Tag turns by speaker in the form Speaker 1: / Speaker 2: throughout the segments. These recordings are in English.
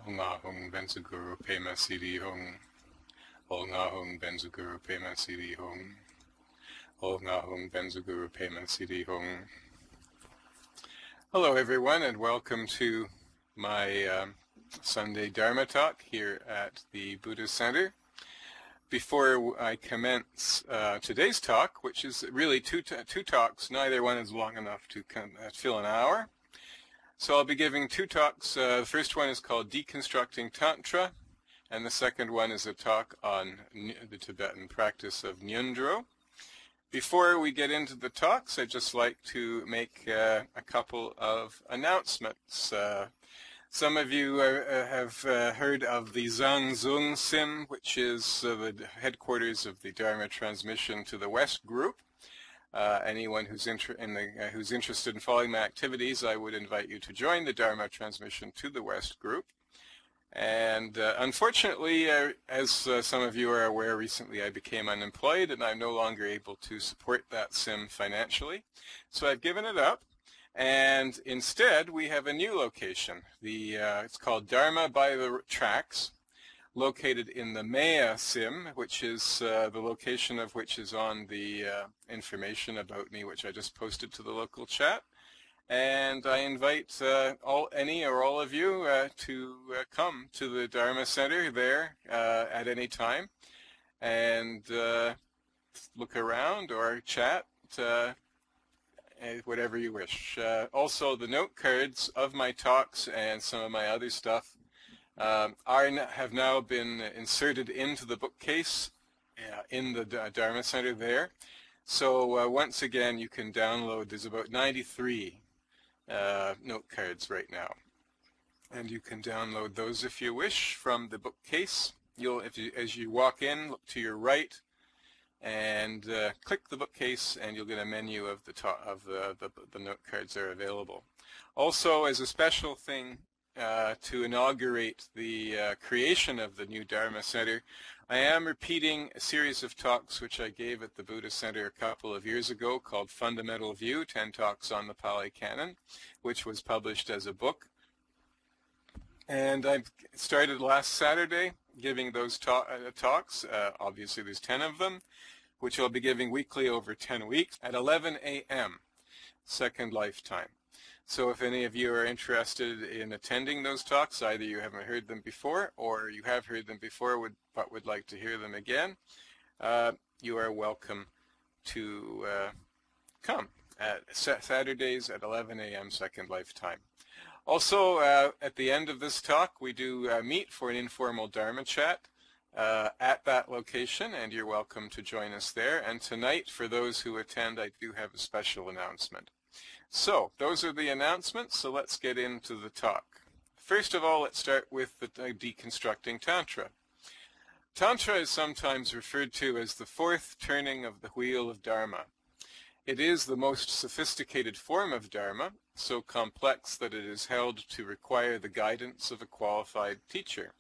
Speaker 1: Nga hung benzuguru pema sidi hung. Nga hung benzuguru pema sidi hung. Nga hung benzuguru pema sidi hung. Hello everyone and welcome to my Sunday Dharma talk here at the Buddha Center. Before I commence today's talk, which is really two talks, neither one is long enough to fill an hour. So I'll be giving two talks. The first one is called Deconstructing Tantra, and the second one is a talk on the Tibetan practice of Ngondro. Before we get into the talks, I'd just like to make a couple of announcements. Some of you have heard of the Zangzung Sim, which is the headquarters of the Dharma Transmission to the West group. Anyone who's interested in following my activities, I would invite you to join the Dharma Transmission to the West group. And unfortunately, as some of you are aware, recently I became unemployed and I'm no longer able to support that sim financially. So I've given it up, and instead we have a new location. It's called Dharma by the Tracks, located in the Maya Sim, which is the location of which is on the information about me, which I just posted to the local chat. And I invite any or all of you to come to the Dharma Center there at any time and look around or chat, whatever you wish. Also, the note cards of my talks and some of my other stuff have now been inserted into the bookcase in the Dharma Center there. So once again, you can download. There's about 93 note cards right now, and you can download those if you wish from the bookcase. As you walk in, look to your right and click the bookcase, and you'll get a menu of the note cards that are available. Also, as a special thing, to inaugurate the creation of the new Dharma Center, I am repeating a series of talks which I gave at the Buddha Center a couple of years ago called Fundamental View, 10 Talks on the Pali Canon, which was published as a book. And I started last Saturday giving those talks. Obviously there's 10 of them, which I'll be giving weekly over 10 weeks at 11 a.m. Second Lifetime. So if any of you are interested in attending those talks, either you haven't heard them before or you have heard them before but would like to hear them again, you are welcome to come at Saturdays at 11 a.m. Second Lifetime. Also, at the end of this talk, we do meet for an informal Dharma chat at that location, and you're welcome to join us there. And tonight, for those who attend, I do have a special announcement. So, those are the announcements, so let's get into the talk. First of all, let's start with the Deconstructing Tantra. Tantra is sometimes referred to as the fourth turning of the wheel of Dharma. It is the most sophisticated form of Dharma, so complex that it is held to require the guidance of a qualified teacher.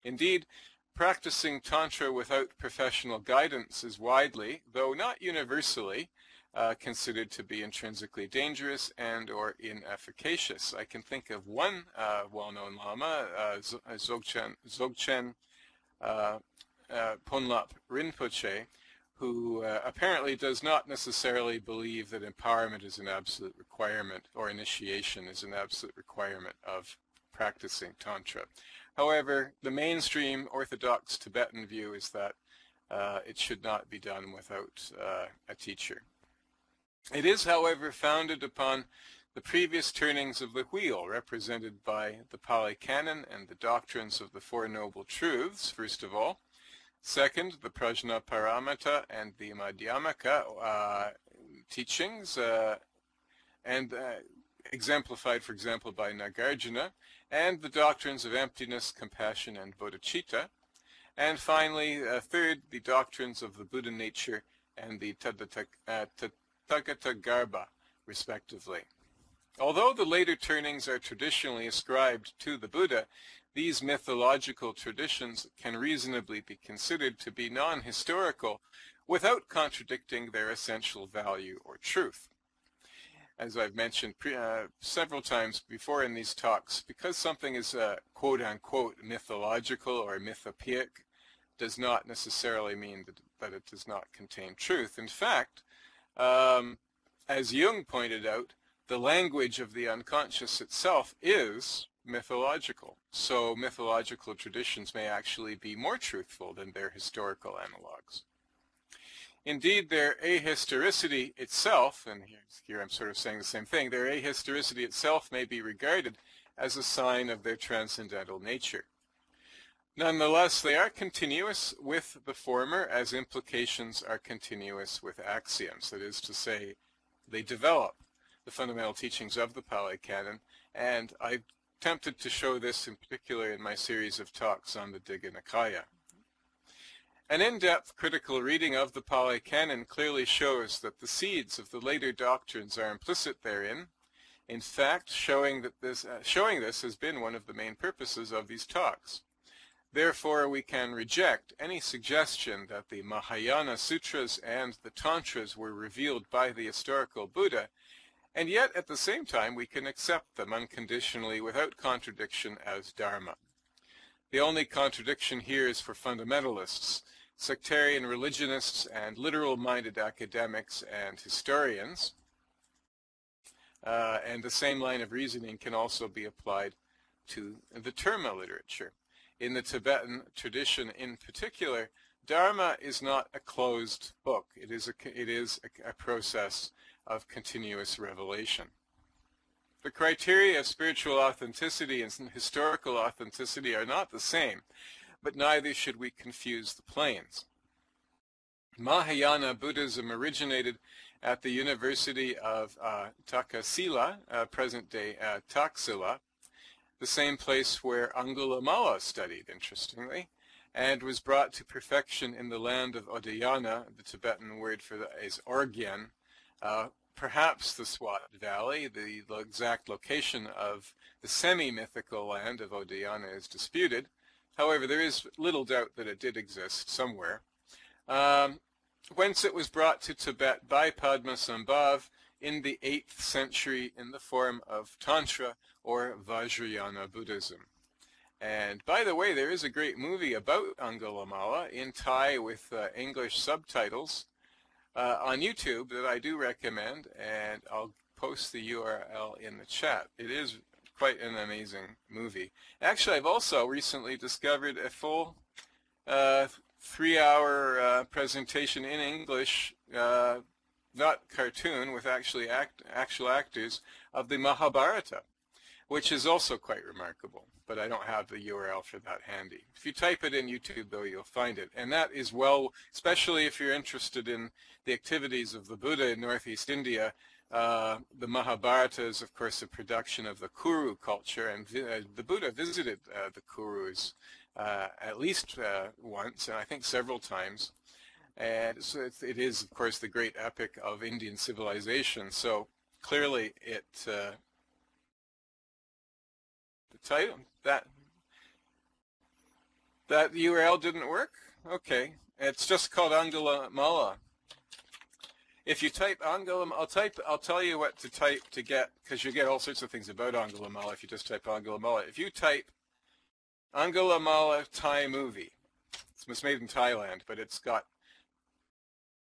Speaker 1: Indeed, practicing Tantra without professional guidance is widely, though not universally, considered to be intrinsically dangerous and or inefficacious. I can think of one well-known Lama, Dzogchen Ponlop Rinpoche, who apparently does not necessarily believe that empowerment is an absolute requirement or initiation is an absolute requirement of practicing Tantra. However, the mainstream Orthodox Tibetan view is that it should not be done without a teacher. It is, however, founded upon the previous turnings of the wheel, represented by the Pali Canon and the doctrines of the Four Noble Truths, first of all. Second, the Prajnaparamita and the Madhyamaka teachings, and exemplified, for example, by Nagarjuna, and the doctrines of emptiness, compassion, and bodhicitta. And finally, third, the doctrines of the Buddha nature and the Tathagata, respectively. Although the later turnings are traditionally ascribed to the Buddha, these mythological traditions can reasonably be considered to be non-historical without contradicting their essential value or truth. as I've mentioned several times before in these talks, because something is quote-unquote mythological or mythopoeic does not necessarily mean that it does not contain truth. In fact, as Jung pointed out, the language of the unconscious itself is mythological. So mythological traditions may actually be more truthful than their historical analogs. Indeed, their ahistoricity itself, and here I'm sort of saying the same thing, their ahistoricity itself may be regarded as a sign of their transcendental nature. Nonetheless, they are continuous with the former as implications are continuous with axioms. That is to say, they develop the fundamental teachings of the Pali Canon, and I attempted to show this in particular in my series of talks on the Digha Nikaya. An in-depth critical reading of the Pali Canon clearly shows that the seeds of the later doctrines are implicit therein. In fact, showing this has been one of the main purposes of these talks. Therefore, we can reject any suggestion that the Mahayana Sutras and the Tantras were revealed by the historical Buddha, and yet at the same time we can accept them unconditionally without contradiction as Dharma. The only contradiction here is for fundamentalists, sectarian religionists, and literal-minded academics and historians. And the same line of reasoning can also be applied to the Terma literature. In the Tibetan tradition in particular, Dharma is not a closed book. It is a process of continuous revelation. The criteria of spiritual authenticity and historical authenticity are not the same, but neither should we confuse the planes. Mahayana Buddhism originated at the University of Takasila, present-day Taxila, the same place where Angulimala studied, interestingly, and was brought to perfection in the land of Udayana. The Tibetan word for that is Orgyen, perhaps the Swat Valley. The exact location of the semi-mythical land of Udayana is disputed. However, there is little doubt that it did exist somewhere. Whence it was brought to Tibet by Padmasambhav in the 8th century in the form of Tantra or Vajrayana Buddhism. And by the way, there is a great movie about Angulimala in Thai with English subtitles on YouTube that I do recommend, and I'll post the URL in the chat. It is quite an amazing movie. Actually, I've also recently discovered a full 3-hour presentation in English, not cartoon, with actual actors, of the Mahabharata, which is also quite remarkable, but I don't have the URL for that handy. If you type it in YouTube, though, you'll find it. And that is well, especially if you're interested in the activities of the Buddha in Northeast India. The Mahabharata is, of course, a production of the Kuru culture, and the Buddha visited the Kurus at least once, and I think several times. And so it is, of course, the great epic of Indian civilization. So clearly it, the title, that URL didn't work? Okay. It's just called Angulimala. If you type Angulimala, I'll tell you what to type to get, because you get all sorts of things about Angulimala if you just type Angulimala. If you type Angulimala Thai movie, it's made in Thailand, but it's got,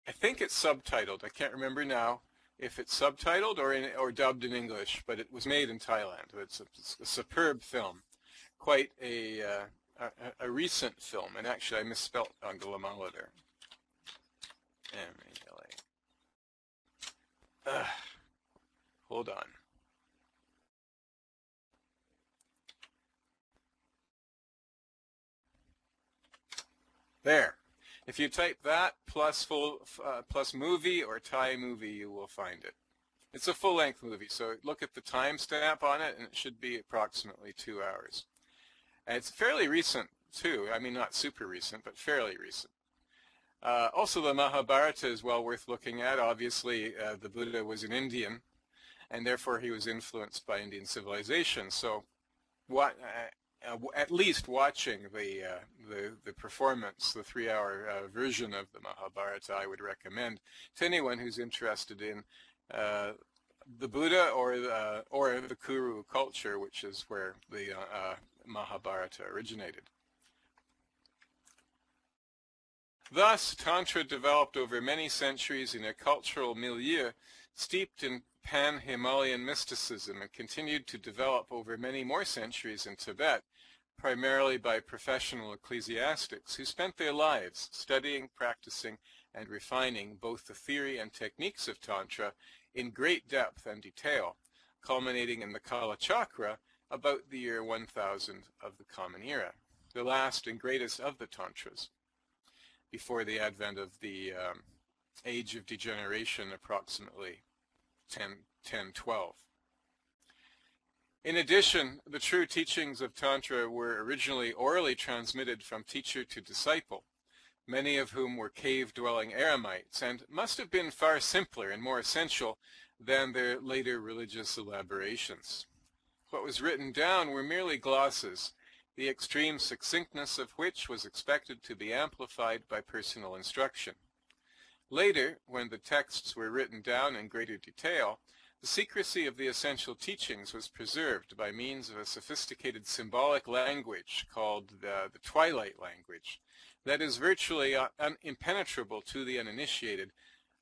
Speaker 1: I think it's subtitled. I can't remember now if it's subtitled or dubbed in English, but it was made in Thailand. It's a superb film, quite a recent film, and actually I misspelt Angulimala there. M-A-L-A. Hold on. There. If you type that plus movie or Thai movie, you will find it. It's a full-length movie, so look at the timestamp on it, and it should be approximately 2 hours. And it's fairly recent, too. I mean, not super recent, but fairly recent. Also, the Mahabharata is well worth looking at. Obviously, the Buddha was an Indian, and therefore he was influenced by Indian civilization. So at least watching the performance, the 3-hour version of the Mahabharata, I would recommend to anyone who's interested in the Buddha or the Kuru culture, which is where the Mahabharata originated. Thus, Tantra developed over many centuries in a cultural milieu steeped in pan-Himalayan mysticism and continued to develop over many more centuries in Tibet, primarily by professional ecclesiastics who spent their lives studying, practicing, and refining both the theory and techniques of Tantra in great depth and detail, culminating in the Kala Chakra about the year 1000 of the Common Era, the last and greatest of the Tantras, before the advent of the age of degeneration, approximately 1012. In addition, the true teachings of Tantra were originally orally transmitted from teacher to disciple, many of whom were cave-dwelling eremites, and must have been far simpler and more essential than their later religious elaborations. What was written down were merely glosses, the extreme succinctness of which was expected to be amplified by personal instruction. Later, when the texts were written down in greater detail, the secrecy of the essential teachings was preserved by means of a sophisticated symbolic language called the twilight language that is virtually impenetrable to the uninitiated,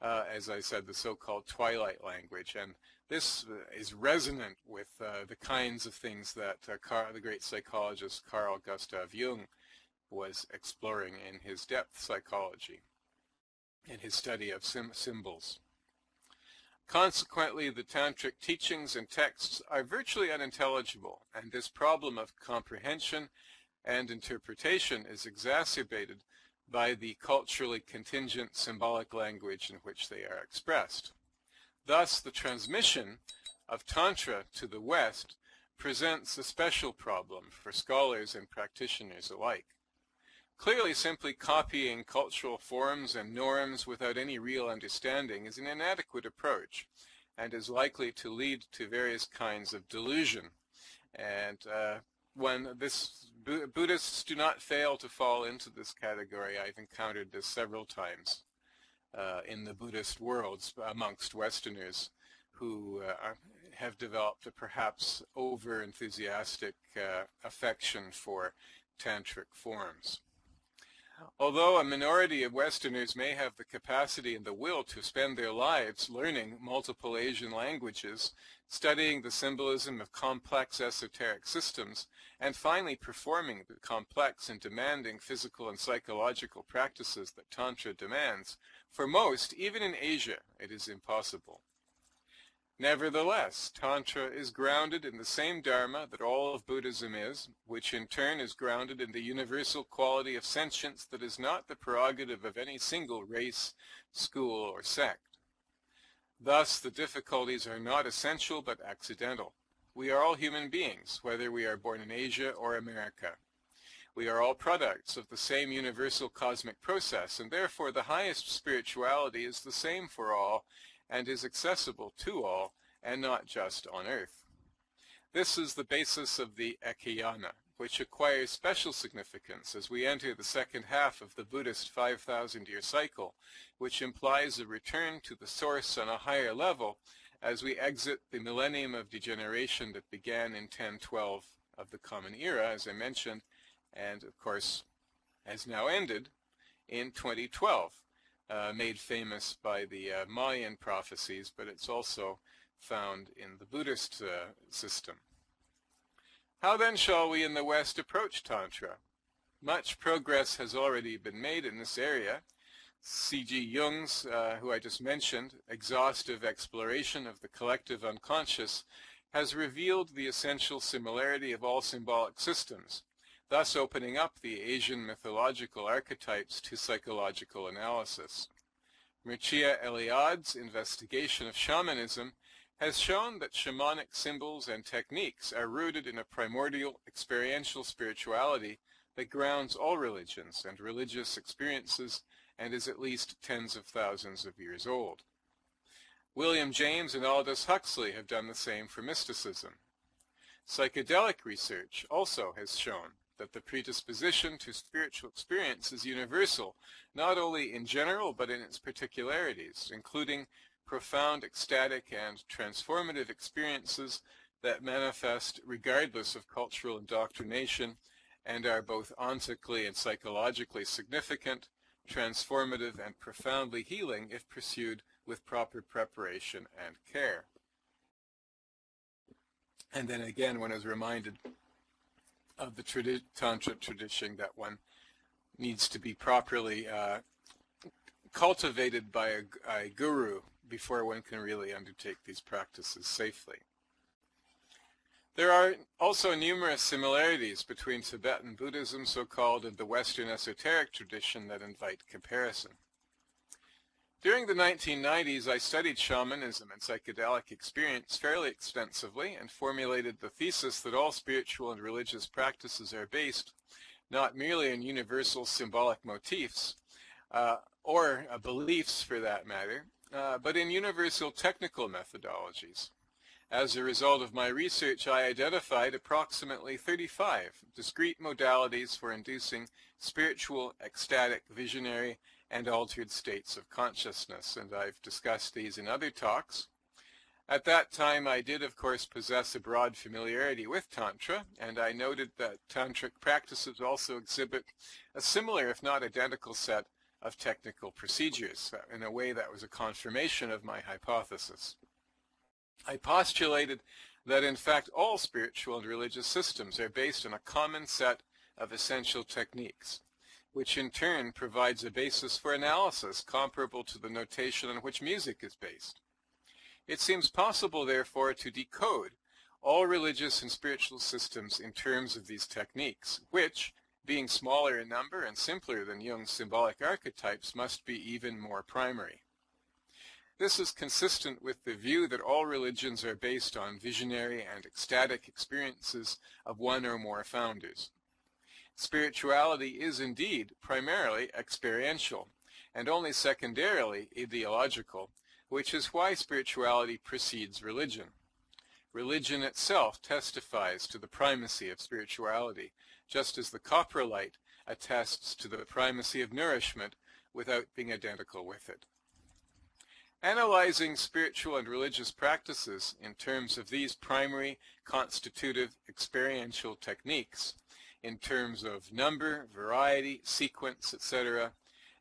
Speaker 1: as I said, the so-called twilight language. And this is resonant with the kinds of things that the great psychologist Carl Gustav Jung was exploring in his depth psychology, in his study of symbols. Consequently, the tantric teachings and texts are virtually unintelligible, and this problem of comprehension and interpretation is exacerbated by the culturally contingent symbolic language in which they are expressed. Thus, the transmission of Tantra to the West presents a special problem for scholars and practitioners alike. Clearly, simply copying cultural forms and norms without any real understanding is an inadequate approach and is likely to lead to various kinds of delusion. And Buddhists do not fail to fall into this category. I've encountered this several times in the Buddhist worlds amongst Westerners who have developed a perhaps over-enthusiastic affection for tantric forms. Although a minority of Westerners may have the capacity and the will to spend their lives learning multiple Asian languages, studying the symbolism of complex esoteric systems, and finally performing the complex and demanding physical and psychological practices that Tantra demands, for most, even in Asia, it is impossible. Nevertheless, Tantra is grounded in the same Dharma that all of Buddhism is, which in turn is grounded in the universal quality of sentience that is not the prerogative of any single race, school, or sect. Thus, the difficulties are not essential but accidental. We are all human beings, whether we are born in Asia or America. We are all products of the same universal cosmic process, and therefore the highest spirituality is the same for all, and is accessible to all, and not just on earth. This is the basis of the Ekayana, which acquires special significance as we enter the second half of the Buddhist 5,000-year cycle, which implies a return to the source on a higher level as we exit the millennium of degeneration that began in 1012 of the Common Era, as I mentioned, and of course has now ended in 2012. Made famous by the Mayan prophecies, but it's also found in the Buddhist system. How then shall we in the West approach Tantra? Much progress has already been made in this area. C.G. Jung's, who I just mentioned, exhaustive exploration of the collective unconscious has revealed the essential similarity of all symbolic systems, thus opening up the Asian mythological archetypes to psychological analysis. Mircea Eliade's investigation of shamanism has shown that shamanic symbols and techniques are rooted in a primordial experiential spirituality that grounds all religions and religious experiences and is at least tens of thousands of years old. William James and Aldous Huxley have done the same for mysticism. Psychedelic research also has shown that the predisposition to spiritual experience is universal, not only in general but in its particularities, including profound, ecstatic, and transformative experiences that manifest regardless of cultural indoctrination and are both ontically and psychologically significant, transformative, and profoundly healing if pursued with proper preparation and care. And then again, one is reminded of the Tantra tradition that one needs to be properly cultivated by a guru before one can really undertake these practices safely. There are also numerous similarities between Tibetan Buddhism, so-called, and the Western esoteric tradition that invite comparison. During the 1990s, I studied shamanism and psychedelic experience fairly extensively and formulated the thesis that all spiritual and religious practices are based not merely on universal symbolic motifs, or beliefs for that matter, but in universal technical methodologies. As a result of my research, I identified approximately 35 discrete modalities for inducing spiritual, ecstatic, visionary, and altered states of consciousness, and I've discussed these in other talks. At that time, I did, of course, possess a broad familiarity with Tantra, and I noted that Tantric practices also exhibit a similar, if not identical, set of technical procedures. In a way, that was a confirmation of my hypothesis. I postulated that, in fact, all spiritual and religious systems are based on a common set of essential techniques, which in turn provides a basis for analysis comparable to the notation on which music is based. It seems possible, therefore, to decode all religious and spiritual systems in terms of these techniques, which, being smaller in number and simpler than Jung's symbolic archetypes, must be even more primary. This is consistent with the view that all religions are based on visionary and ecstatic experiences of one or more founders. Spirituality is indeed primarily experiential, and only secondarily ideological, which is why spirituality precedes religion. Religion itself testifies to the primacy of spirituality, just as the coprolite attests to the primacy of nourishment without being identical with it. Analyzing spiritual and religious practices in terms of these primary constitutive experiential techniques, in terms of number, variety, sequence, etc.,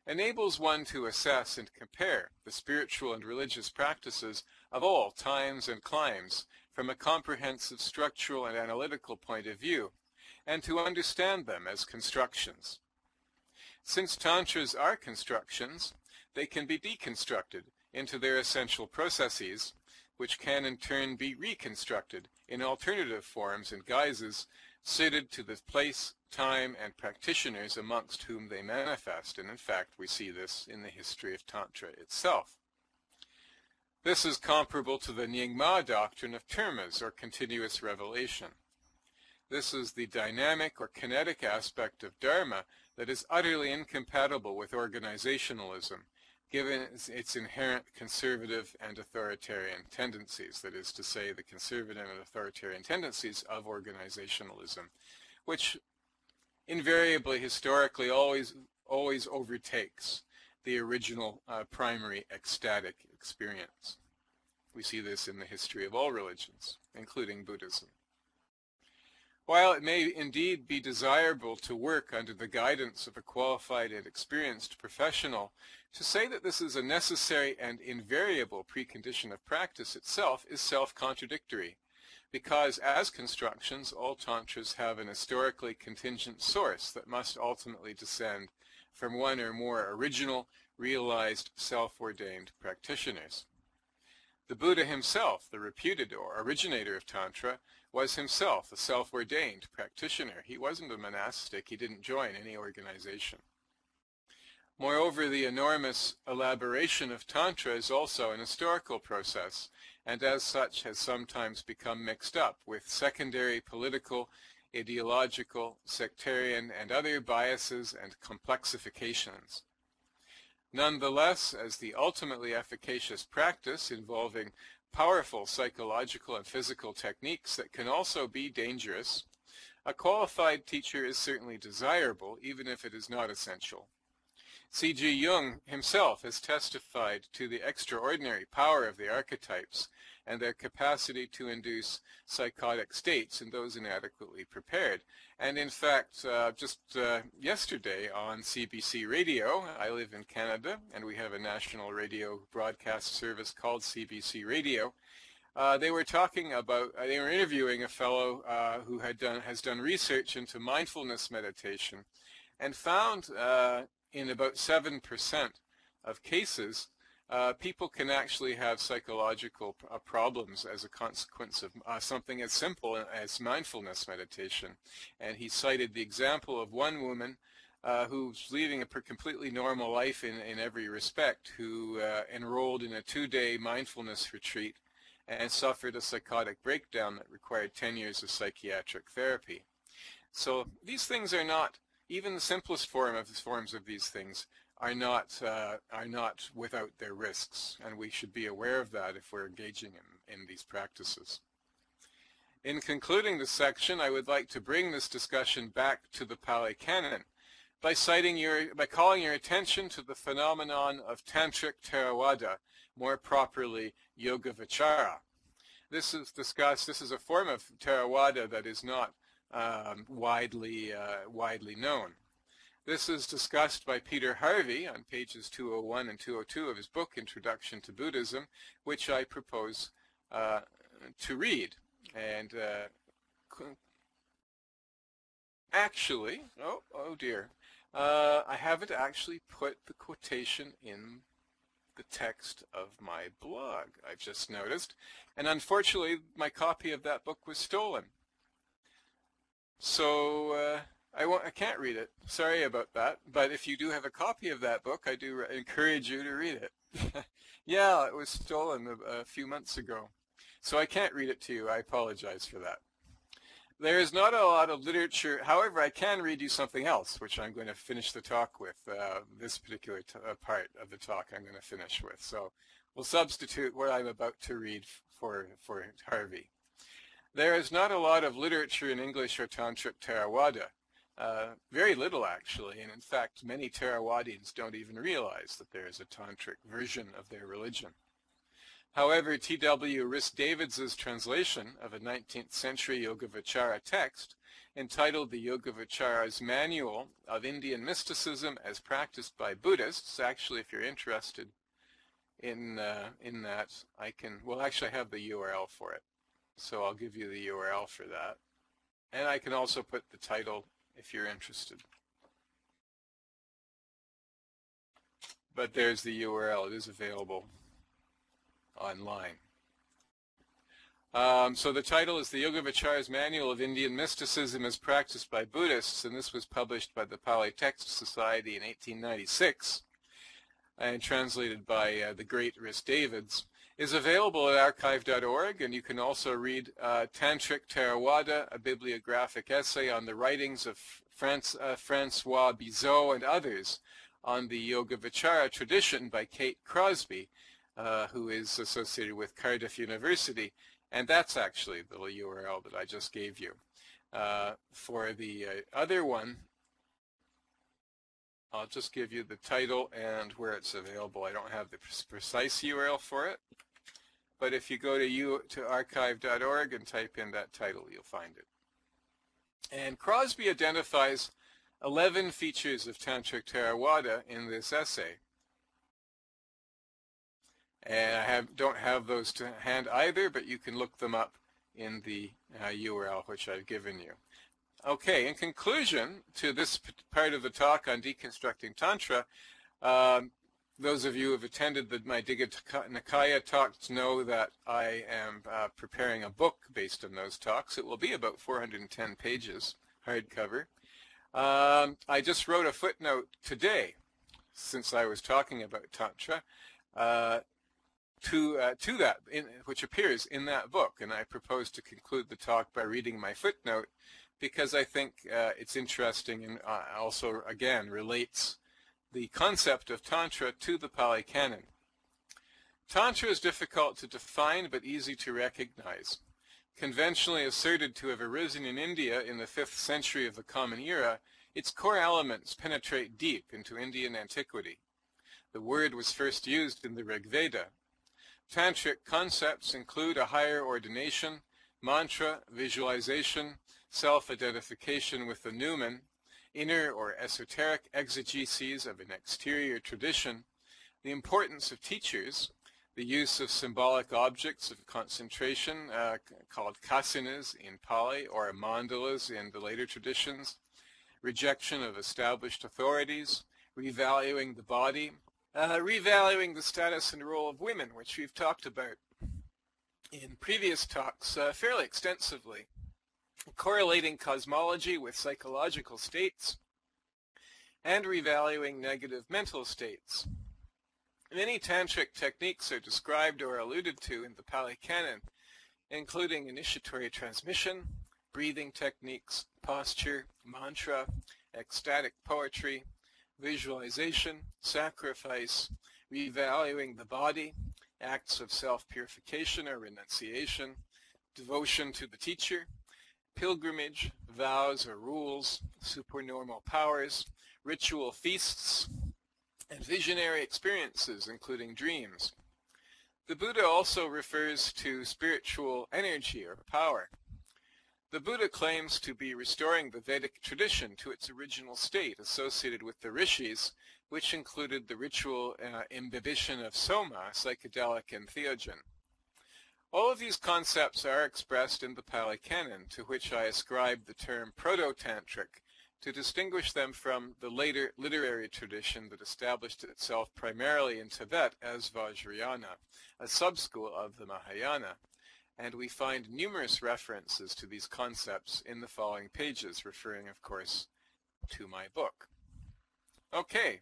Speaker 1: enables one to assess and compare the spiritual and religious practices of all times and climes from a comprehensive structural and analytical point of view, and to understand them as constructions. Since tantras are constructions, they can be deconstructed into their essential processes, which can in turn be reconstructed in alternative forms and guises suited to the place, time, and practitioners amongst whom they manifest, and in fact we see this in the history of Tantra itself. This is comparable to the Nyingma doctrine of termas, or continuous revelation. This is the dynamic or kinetic aspect of Dharma that is utterly incompatible with organizationalism, given its inherent conservative and authoritarian tendencies, that is to say, the conservative and authoritarian tendencies of organizationalism, which invariably, historically, always overtakes the original primary ecstatic experience. We see this in the history of all religions, including Buddhism. While it may indeed be desirable to work under the guidance of a qualified and experienced professional, to say that this is a necessary and invariable precondition of practice itself is self-contradictory, because as constructions, all tantras have an historically contingent source that must ultimately descend from one or more original, realized, self-ordained practitioners. The Buddha himself, the reputed or originator of Tantra, was himself a self-ordained practitioner. He wasn't a monastic. He didn't join any organization. Moreover, the enormous elaboration of Tantra is also an historical process, and as such has sometimes become mixed up with secondary political, ideological, sectarian, and other biases and complexifications. Nonetheless, as the ultimately efficacious practice involving powerful psychological and physical techniques that can also be dangerous, a qualified teacher is certainly desirable, even if it is not essential. C.G. Jung himself has testified to the extraordinary power of the archetypes and their capacity to induce psychotic states in those inadequately prepared. And in fact, just yesterday on CBC Radio, I live in Canada, and we have a national radio broadcast service called CBC Radio. They were talking about, they were interviewing a fellow who has done research into mindfulness meditation and found in about 7% of cases, people can actually have psychological problems as a consequence of something as simple as mindfulness meditation. And he cited the example of one woman who's leading a completely normal life in every respect, who enrolled in a 2-day mindfulness retreat and suffered a psychotic breakdown that required 10 years of psychiatric therapy. So these things are not, even the simplest forms of these things are not without their risks, and we should be aware of that if we're engaging in these practices. In concluding this section, I would like to bring this discussion back to the Pali Canon by calling your attention to the phenomenon of Tantric Theravada, more properly Yoga Vichara. This is a form of Theravada that is not widely known. This is discussed by Peter Harvey on pages 201 and 202 of his book, Introduction to Buddhism, which I propose to read. And actually, oh dear, I haven't actually put the quotation in the text of my blog, I've just noticed. And unfortunately, my copy of that book was stolen. So I can't read it. Sorry about that. But if you do have a copy of that book, I do encourage you to read it. Yeah, it was stolen a few months ago. So I can't read it to you. I apologize for that. There is not a lot of literature. However, I can read you something else, which I'm going to finish the talk with. This particular part of the talk I'm going to finish with. So we'll substitute what I'm about to read for Harvey. There is not a lot of literature in English or Tantric Theravada. Very little, actually, and in fact, many Theravadians don't even realize that there is a Tantric version of their religion. However, T.W. Rhys-Davids' translation of a 19th century Yoga Vichara text, entitled The Yoga Vichara's Manual of Indian Mysticism as Practiced by Buddhists, actually, if you're interested in that, actually I have the URL for it. So I'll give you the URL for that. And I can also put the title if you're interested. But there's the URL. It is available online. So the title is The Yoga Vichara's Manual of Indian Mysticism as Practiced by Buddhists, and this was published by the Pali Text Society in 1896 and translated by the great Rhys-Davids. Is available at archive.org, and you can also read Tantric Theravada, a bibliographic essay on the writings of Francois Bizot and others on the Yoga Vichara tradition by Kate Crosby, who is associated with Cardiff University, and that's actually the URL that I just gave you. For the other one, I'll just give you the title and where it's available. I don't have the precise URL for it, but if you go to archive.org and type in that title, you'll find it. And Crosby identifies 11 features of Tantric Theravada in this essay. And I don't have those to hand either, but you can look them up in the URL which I've given you. Okay, in conclusion to this part of the talk on deconstructing Tantra, those of you who have attended my Digha Nikaya talks know that I am preparing a book based on those talks. It will be about 410 pages, hardcover. I just wrote a footnote today, since I was talking about Tantra, to that, which appears in that book, and I propose to conclude the talk by reading my footnote, because I think it's interesting and also, again, relates the concept of Tantra to the Pali Canon. Tantra is difficult to define but easy to recognize. Conventionally asserted to have arisen in India in the 5th century of the Common Era, its core elements penetrate deep into Indian antiquity. The word was first used in the Rig Veda. Tantric concepts include a higher ordination, mantra, visualization, self-identification with the Numen, inner or esoteric exegeses of an exterior tradition, the importance of teachers, the use of symbolic objects of concentration called kasinas in Pali or mandalas in the later traditions, rejection of established authorities, revaluing the body, revaluing the status and role of women, which we've talked about in previous talks fairly extensively, correlating cosmology with psychological states, and revaluing negative mental states. Many tantric techniques are described or alluded to in the Pali Canon, including initiatory transmission, breathing techniques, posture, mantra, ecstatic poetry, visualization, sacrifice, revaluing the body, acts of self-purification or renunciation, devotion to the teacher, pilgrimage, vows or rules, supernormal powers, ritual feasts, and visionary experiences, including dreams. The Buddha also refers to spiritual energy or power. The Buddha claims to be restoring the Vedic tradition to its original state associated with the rishis, which included the ritual imbibition of soma, psychedelic entheogen. All of these concepts are expressed in the Pali Canon, to which I ascribe the term proto-tantric to distinguish them from the later literary tradition that established itself primarily in Tibet as Vajrayana, a sub-school of the Mahayana, and we find numerous references to these concepts in the following pages, referring, of course, to my book. Okay,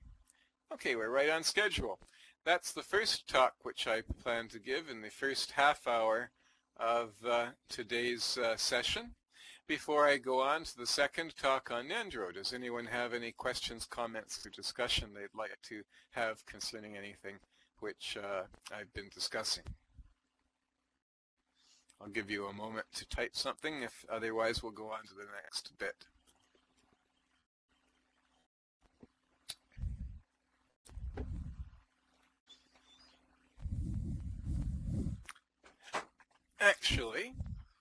Speaker 1: we're right on schedule. That's the first talk which I plan to give in the first half hour of today's session. Before I go on to the second talk on Ngondro, does anyone have any questions, comments, or discussion they'd like to have concerning anything which I've been discussing? I'll give you a moment to type something. If otherwise, we'll go on to the next bit. Actually,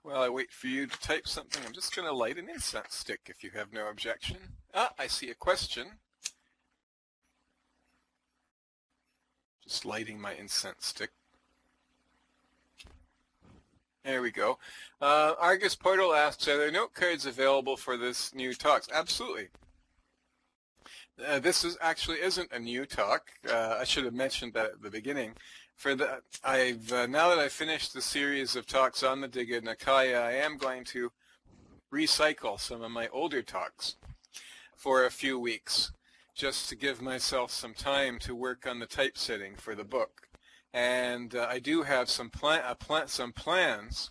Speaker 1: while I wait for you to type something, I'm just going to light an incense stick if you have no objection. Ah, I see a question. Just lighting my incense stick. There we go. Argus Portal asks, are there note cards available for this new talks? Absolutely. This isn't a new talk. I should have mentioned that at the beginning. Now that I've finished the series of talks on the Digha Nikaya, I am going to recycle some of my older talks for a few weeks, just to give myself some time to work on the typesetting for the book. And I do have some plans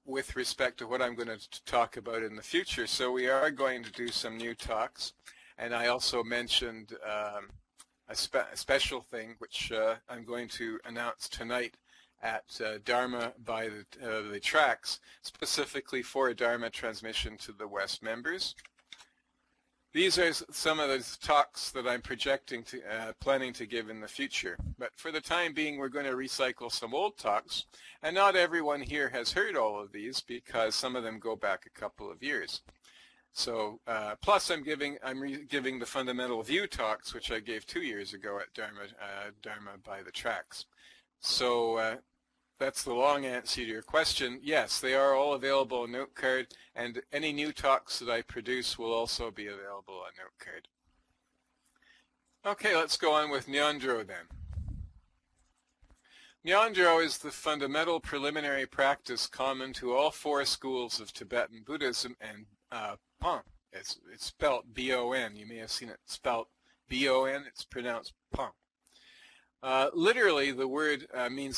Speaker 1: with respect to what I'm going to talk about in the future. So we are going to do some new talks. And I also mentioned a special thing which I'm going to announce tonight at Dharma by the Tracks, specifically for a Dharma transmission to the West members. These are some of the talks that I'm planning to give in the future. But for the time being, we're going to recycle some old talks, and not everyone here has heard all of these because some of them go back a couple of years. So, plus I'm giving the fundamental view talks, which I gave 2 years ago at Dharma by the Tracks. So that's the long answer to your question. Yes, they are all available on note card, and any new talks that I produce will also be available on note card. Okay, let's go on with Ngondro then. Ngondro is the fundamental preliminary practice common to all 4 schools of Tibetan Buddhism, and Pon. It's spelt B-O-N. You may have seen it spelt B-O-N. It's pronounced Pon. Literally, the word means,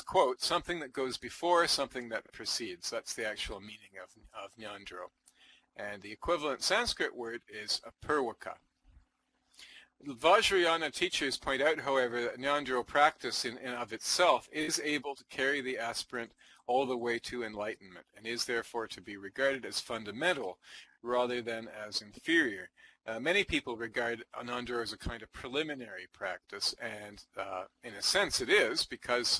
Speaker 1: quote, something that goes before, something that precedes. That's the actual meaning of Ngondro. And the equivalent Sanskrit word is apurvaka. Vajrayana teachers point out, however, that Ngondro practice in and of itself is able to carry the aspirant all the way to enlightenment and is therefore to be regarded as fundamental rather than as inferior. Many people regard Ngondro as a kind of preliminary practice, and in a sense it is, because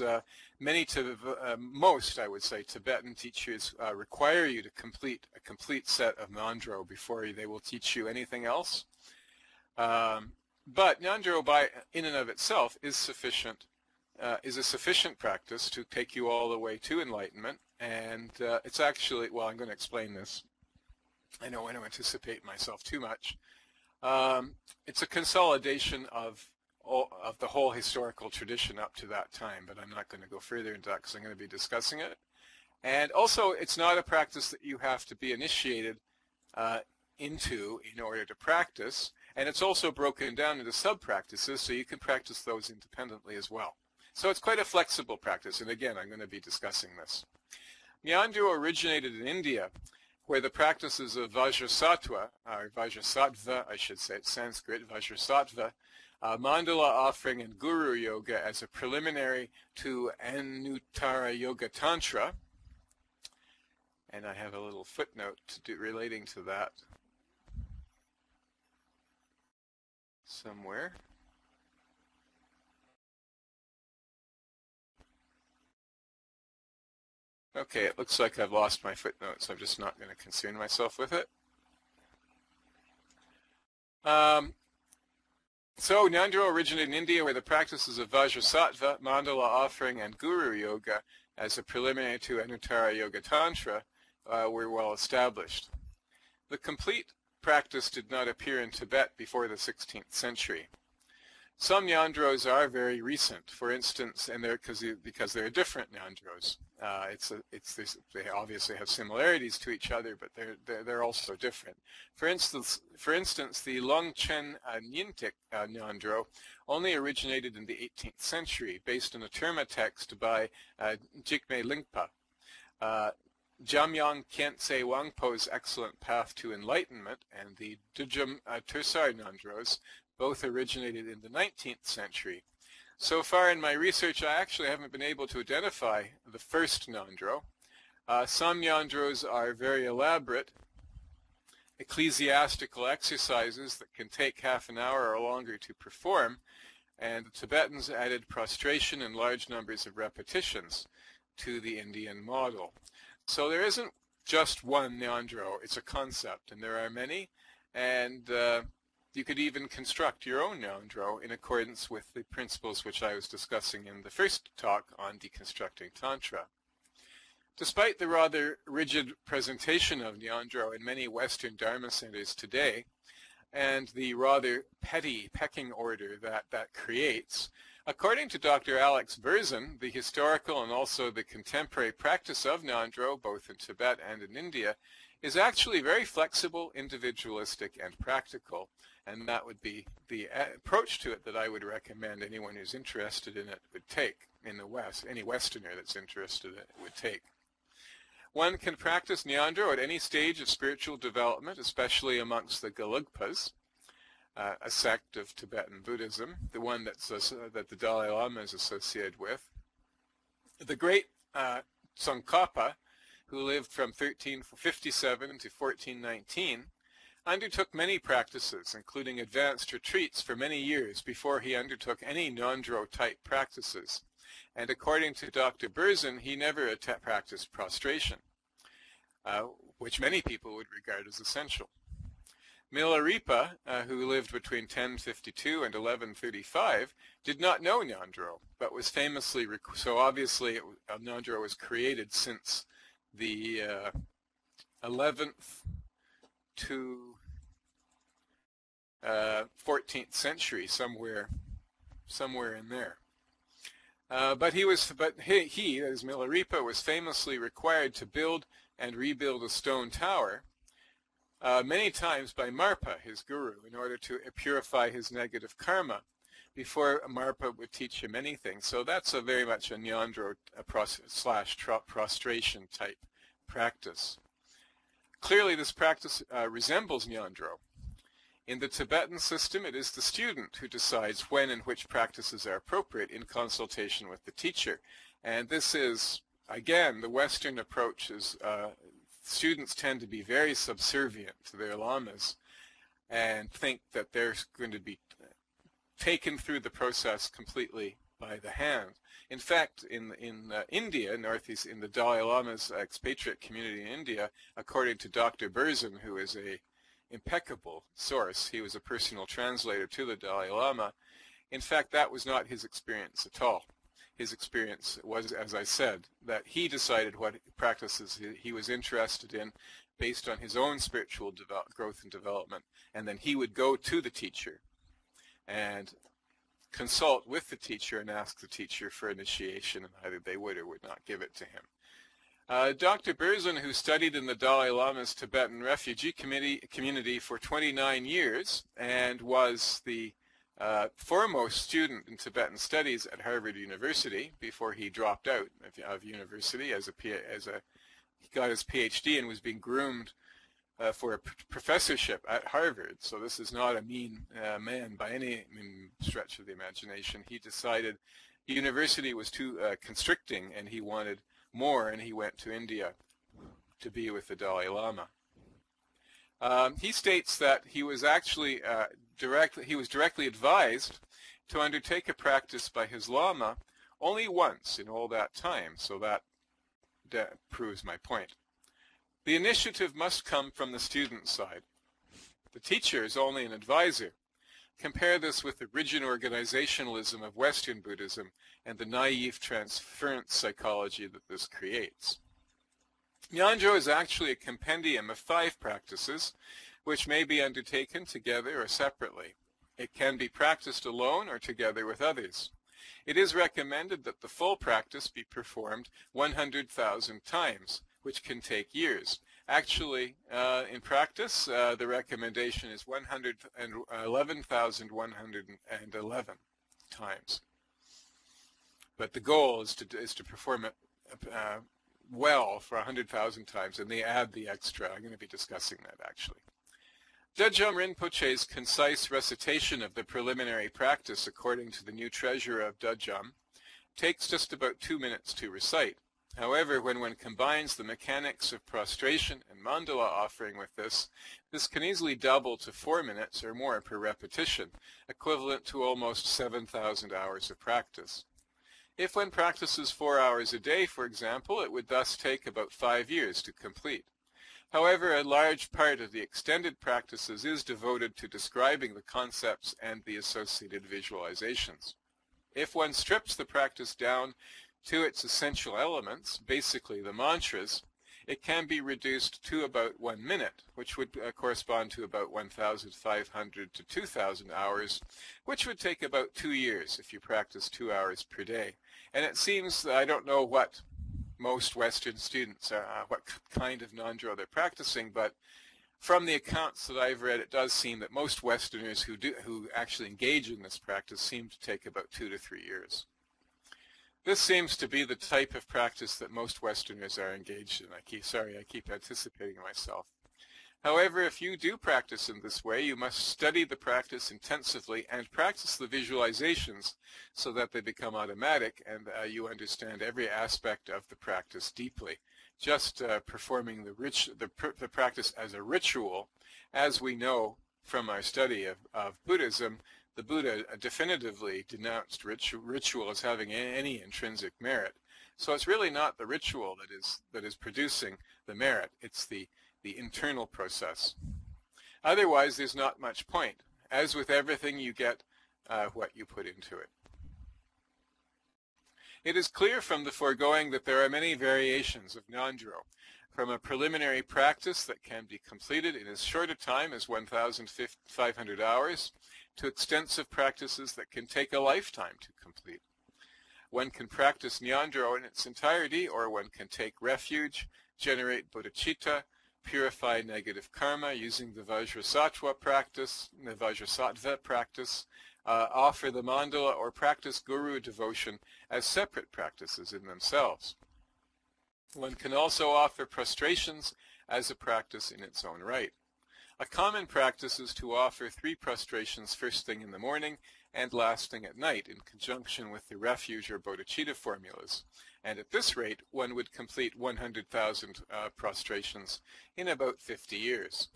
Speaker 1: most, I would say, Tibetan teachers require you to complete a complete set of Ngondro before they will teach you anything else. But Ngondro in and of itself is sufficient, is a sufficient practice to take you all the way to enlightenment, and it's actually, well, I'm going to explain this. I don't want to anticipate myself too much. It's a consolidation of the whole historical tradition up to that time, but I'm not going to go further into that because I'm going to be discussing it. And also, it's not a practice that you have to be initiated into in order to practice, and it's also broken down into sub-practices, so you can practice those independently as well. So it's quite a flexible practice, and again, I'm going to be discussing this. Ngondro originated in India, where the practices of Vajrasattva, or Vajrasattva, I should say, it's Sanskrit, Vajrasattva, mandala offering, and guru yoga as a preliminary to Anuttara Yoga Tantra. And I have a little footnote relating to that somewhere. Okay, it looks like I've lost my footnote, so I'm just not going to concern myself with it. So Ngondro originated in India, where the practices of Vajrasattva, mandala offering, and guru yoga as a preliminary to Anuttara Yoga Tantra were well established. The complete practice did not appear in Tibet before the 16th century. Some Ngondros are very recent, for instance, and because they're different Ngondros. They obviously have similarities to each other, but they're also different. For instance, the Longchen Nyingtik Ngondro only originated in the 18th century, based on a Terma text by Jigme Lingpa. Jamyang Khyentse Wangpo's Excellent Path to Enlightenment and the Dujum Tursar Ngondros both originated in the 19th century. So far in my research, I actually haven't been able to identify the first Ngondro. Some Ngondros are very elaborate ecclesiastical exercises that can take half an hour or longer to perform, and the Tibetans added prostration and large numbers of repetitions to the Indian model. So there isn't just one Ngondro, it's a concept, and there are many, and you could even construct your own Ngondro in accordance with the principles which I was discussing in the first talk on Deconstructing Tantra. Despite the rather rigid presentation of Ngondro in many Western Dharma centers today, and the rather petty pecking order that creates, according to Dr. Alex Berzin, the historical and also the contemporary practice of Ngondro, both in Tibet and in India, is actually very flexible, individualistic, and practical. And that would be the approach to it that I would recommend anyone who's interested in it would take in the West. Any Westerner that's interested in it would take. One can practice Ngondro at any stage of spiritual development, especially amongst the Gelugpas, a sect of Tibetan Buddhism, the one that the Dalai Lama is associated with. The great Tsongkhapa, who lived from 1357 to 1419, undertook many practices, including advanced retreats for many years before he undertook any Ngondro-type practices. And according to Dr. Berzin, he never practiced prostration, which many people would regard as essential. Milarepa, who lived between 1052 and 1135, did not know Ngondro, but was famously, so obviously Ngondro was created since the 11th to 14th century, somewhere in there. But he, that is Milarepa, was famously required to build and rebuild a stone tower many times by Marpa, his guru, in order to purify his negative karma before Marpa would teach him anything. So that's very much a Ngondro / prostration type practice. Clearly this practice resembles Ngondro In the Tibetan system, it is the student who decides when and which practices are appropriate in consultation with the teacher. And this is, again, the Western approach is students tend to be very subservient to their lamas and think that they're going to be taken through the process completely by the hand. In fact, in India, Northeast, in the Dalai Lama's expatriate community in India, according to Dr. Berzin, who is a impeccable source, he was a personal translator to the Dalai Lama, in fact, that was not his experience at all. His experience was, as I said, that he decided what practices he was interested in based on his own spiritual growth and development, and then he would go to the teacher and consult with the teacher and ask the teacher for initiation, and either they would or would not give it to him. Dr. Berzin, who studied in the Dalai Lama's Tibetan refugee community for 29 years and was the foremost student in Tibetan studies at Harvard University before he dropped out of university he got his PhD and was being groomed for a professorship at Harvard. So this is not a mean man by any stretch of the imagination. He decided university was too constricting and he wanted more, and he went to India to be with the Dalai Lama. He states that he was actually directly advised to undertake a practice by his Lama only once in all that time, so that proves my point. The initiative must come from the student side. The teacher is only an advisor. Compare this with the rigid organizationalism of Western Buddhism and the naive transference psychology that this creates. Ngondro is actually a compendium of 5 practices, which may be undertaken together or separately. It can be practiced alone or together with others. It is recommended that the full practice be performed 100,000 times, which can take years. Actually, in practice, the recommendation is 111,111 times. But the goal is to perform it well for 100,000 times, and they add the extra. I'm going to be discussing that, actually. Dudjom Rinpoche's concise recitation of the preliminary practice according to the new treasurer of Dudjom takes just about 2 minutes to recite. However, when one combines the mechanics of prostration and mandala offering with this can easily double to 4 minutes or more per repetition, equivalent to almost 7,000 hours of practice. If one practices 4 hours a day, for example, it would thus take about 5 years to complete. However, a large part of the extended practices is devoted to describing the concepts and the associated visualizations. If one strips the practice down to its essential elements, basically the mantras, it can be reduced to about 1 minute, which would correspond to about 1,500 to 2,000 hours, which would take about 2 years if you practice 2 hours per day. And it seems that I don't know what most Western students are, what kind of Ngondro they're practicing, but from the accounts that I've read, it does seem that most Westerners who actually engage in this practice seem to take about 2 to 3 years. This seems to be the type of practice that most Westerners are engaged in. I keep anticipating myself. However, if you do practice in this way, you must study the practice intensively and practice the visualizations so that they become automatic and you understand every aspect of the practice deeply. Just performing the practice as a ritual, as we know from our study of Buddhism, the Buddha definitively denounced ritual as having any intrinsic merit. So it's really not the ritual that is producing the merit. It's the internal process. Otherwise, there's not much point. As with everything, you get what you put into it. It is clear from the foregoing that there are many variations of Ngondro, from a preliminary practice that can be completed in as short a time as 1,500 hours to extensive practices that can take a lifetime to complete. One can practice Ngondro in its entirety, or one can take refuge, generate bodhicitta, purify negative karma using the Vajrasattva practice, offer the mandala, or practice guru devotion as separate practices in themselves. One can also offer prostrations as a practice in its own right. A common practice is to offer 3 prostrations first thing in the morning and last thing at night in conjunction with the refuge or bodhicitta formulas. And at this rate, one would complete 100,000 prostrations in about 50 years.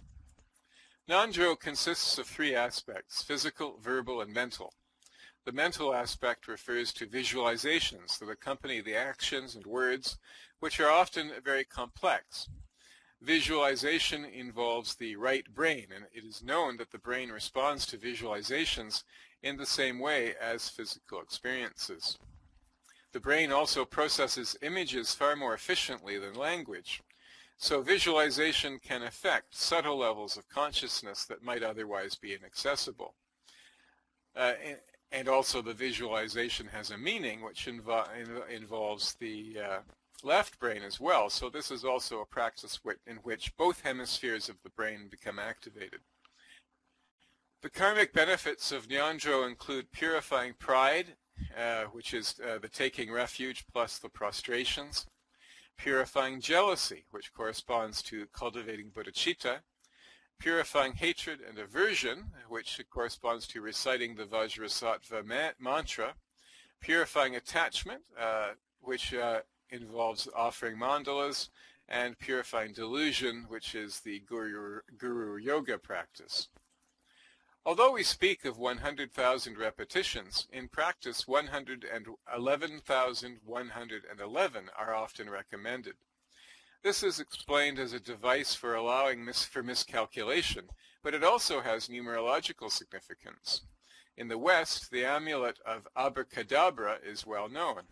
Speaker 1: Ngondro consists of 3 aspects: physical, verbal, and mental. The mental aspect refers to visualizations that accompany the actions and words, which are often very complex. Visualization involves the right brain, and it is known that the brain responds to visualizations in the same way as physical experiences. The brain also processes images far more efficiently than language, so visualization can affect subtle levels of consciousness that might otherwise be inaccessible. And also the visualization has a meaning which involves the left brain as well, so this is also a practice in which both hemispheres of the brain become activated. The karmic benefits of Ngondro include purifying pride, which is the taking refuge plus the prostrations, purifying jealousy, which corresponds to cultivating bodhicitta, purifying hatred and aversion, which corresponds to reciting the Vajrasattva mantra, purifying attachment, which involves offering mandalas, and purifying delusion, which is the guru yoga practice. Although we speak of 100,000 repetitions, in practice 111,111 are often recommended. This is explained as a device for allowing for miscalculation, but it also has numerological significance. In the West, the amulet of abracadabra is well known.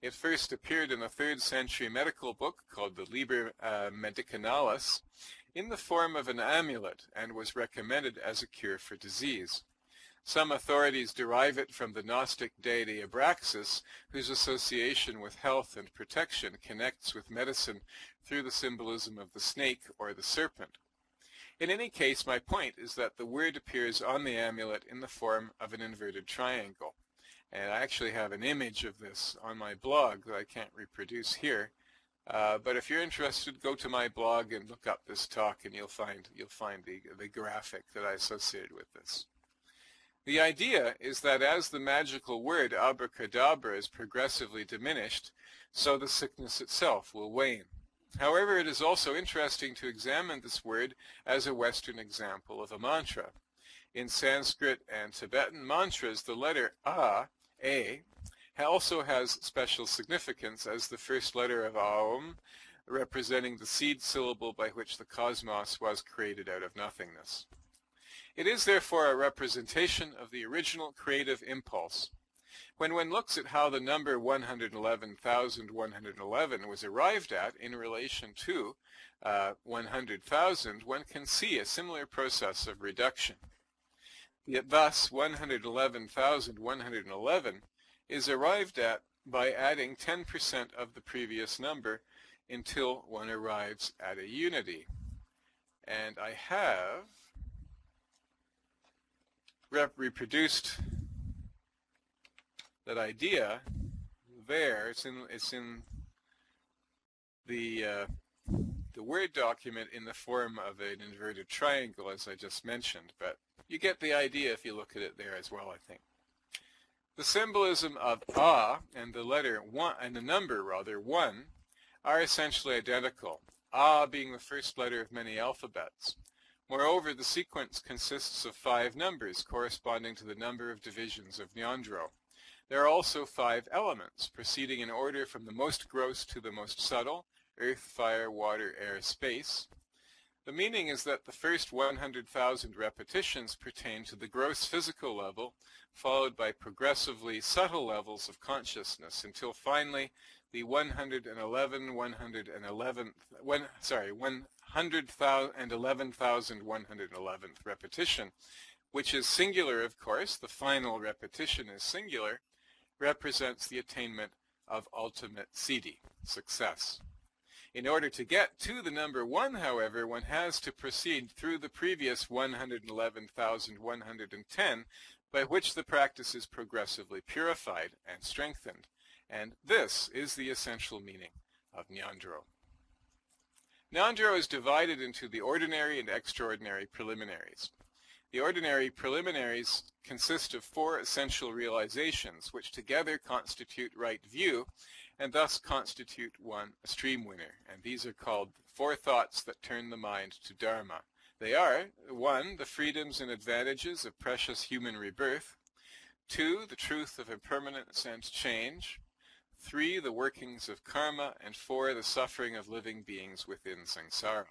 Speaker 1: It first appeared in a 3rd century medical book called the Liber Medicinalis in the form of an amulet and was recommended as a cure for disease. Some authorities derive it from the Gnostic deity Abraxas, whose association with health and protection connects with medicine through the symbolism of the snake or the serpent. In any case, my point is that the word appears on the amulet in the form of an inverted triangle. And I actually have an image of this on my blog that I can't reproduce here. But if you're interested, go to my blog and look up this talk, and you'll find the graphic that I associated with this. The idea is that as the magical word abracadabra is progressively diminished, so the sickness itself will wane. However, it is also interesting to examine this word as a Western example of a mantra. In Sanskrit and Tibetan mantras, the letter A, also has special significance as the first letter of Aum, representing the seed syllable by which the cosmos was created out of nothingness. It is therefore a representation of the original creative impulse. When one looks at how the number 111,111 was arrived at in relation to 100,000, one can see a similar process of reduction. Yet thus 111,111 is arrived at by adding 10% of the previous number until one arrives at a unity. And I have reproduced that idea there. It's in the Word document in the form of an inverted triangle, as I just mentioned, but you get the idea if you look at it there as well, I think. The symbolism of A and the letter 1, and the number rather 1, are essentially identical, A being the first letter of many alphabets. Moreover, the sequence consists of 5 numbers corresponding to the number of divisions of Ngondro. There are also 5 elements, proceeding in order from the most gross to the most subtle: earth, fire, water, air, space. The meaning is that the first 100,000 repetitions pertain to the gross physical level, followed by progressively subtle levels of consciousness, until finally the 111,111th repetition, which is singular, of course, the final repetition is singular, represents the attainment of ultimate siddhi, success. In order to get to the number 1, however, one has to proceed through the previous 111,110, by which the practice is progressively purified and strengthened. And this is the essential meaning of Ngondro. Ngondro is divided into the ordinary and extraordinary preliminaries. The ordinary preliminaries consist of 4 essential realizations, which together constitute right view, and thus constitute a stream winner. And these are called 4 thoughts that turn the mind to Dharma. They are, 1, the freedoms and advantages of precious human rebirth; 2, the truth of impermanence and change; 3, the workings of karma; and 4, the suffering of living beings within samsara.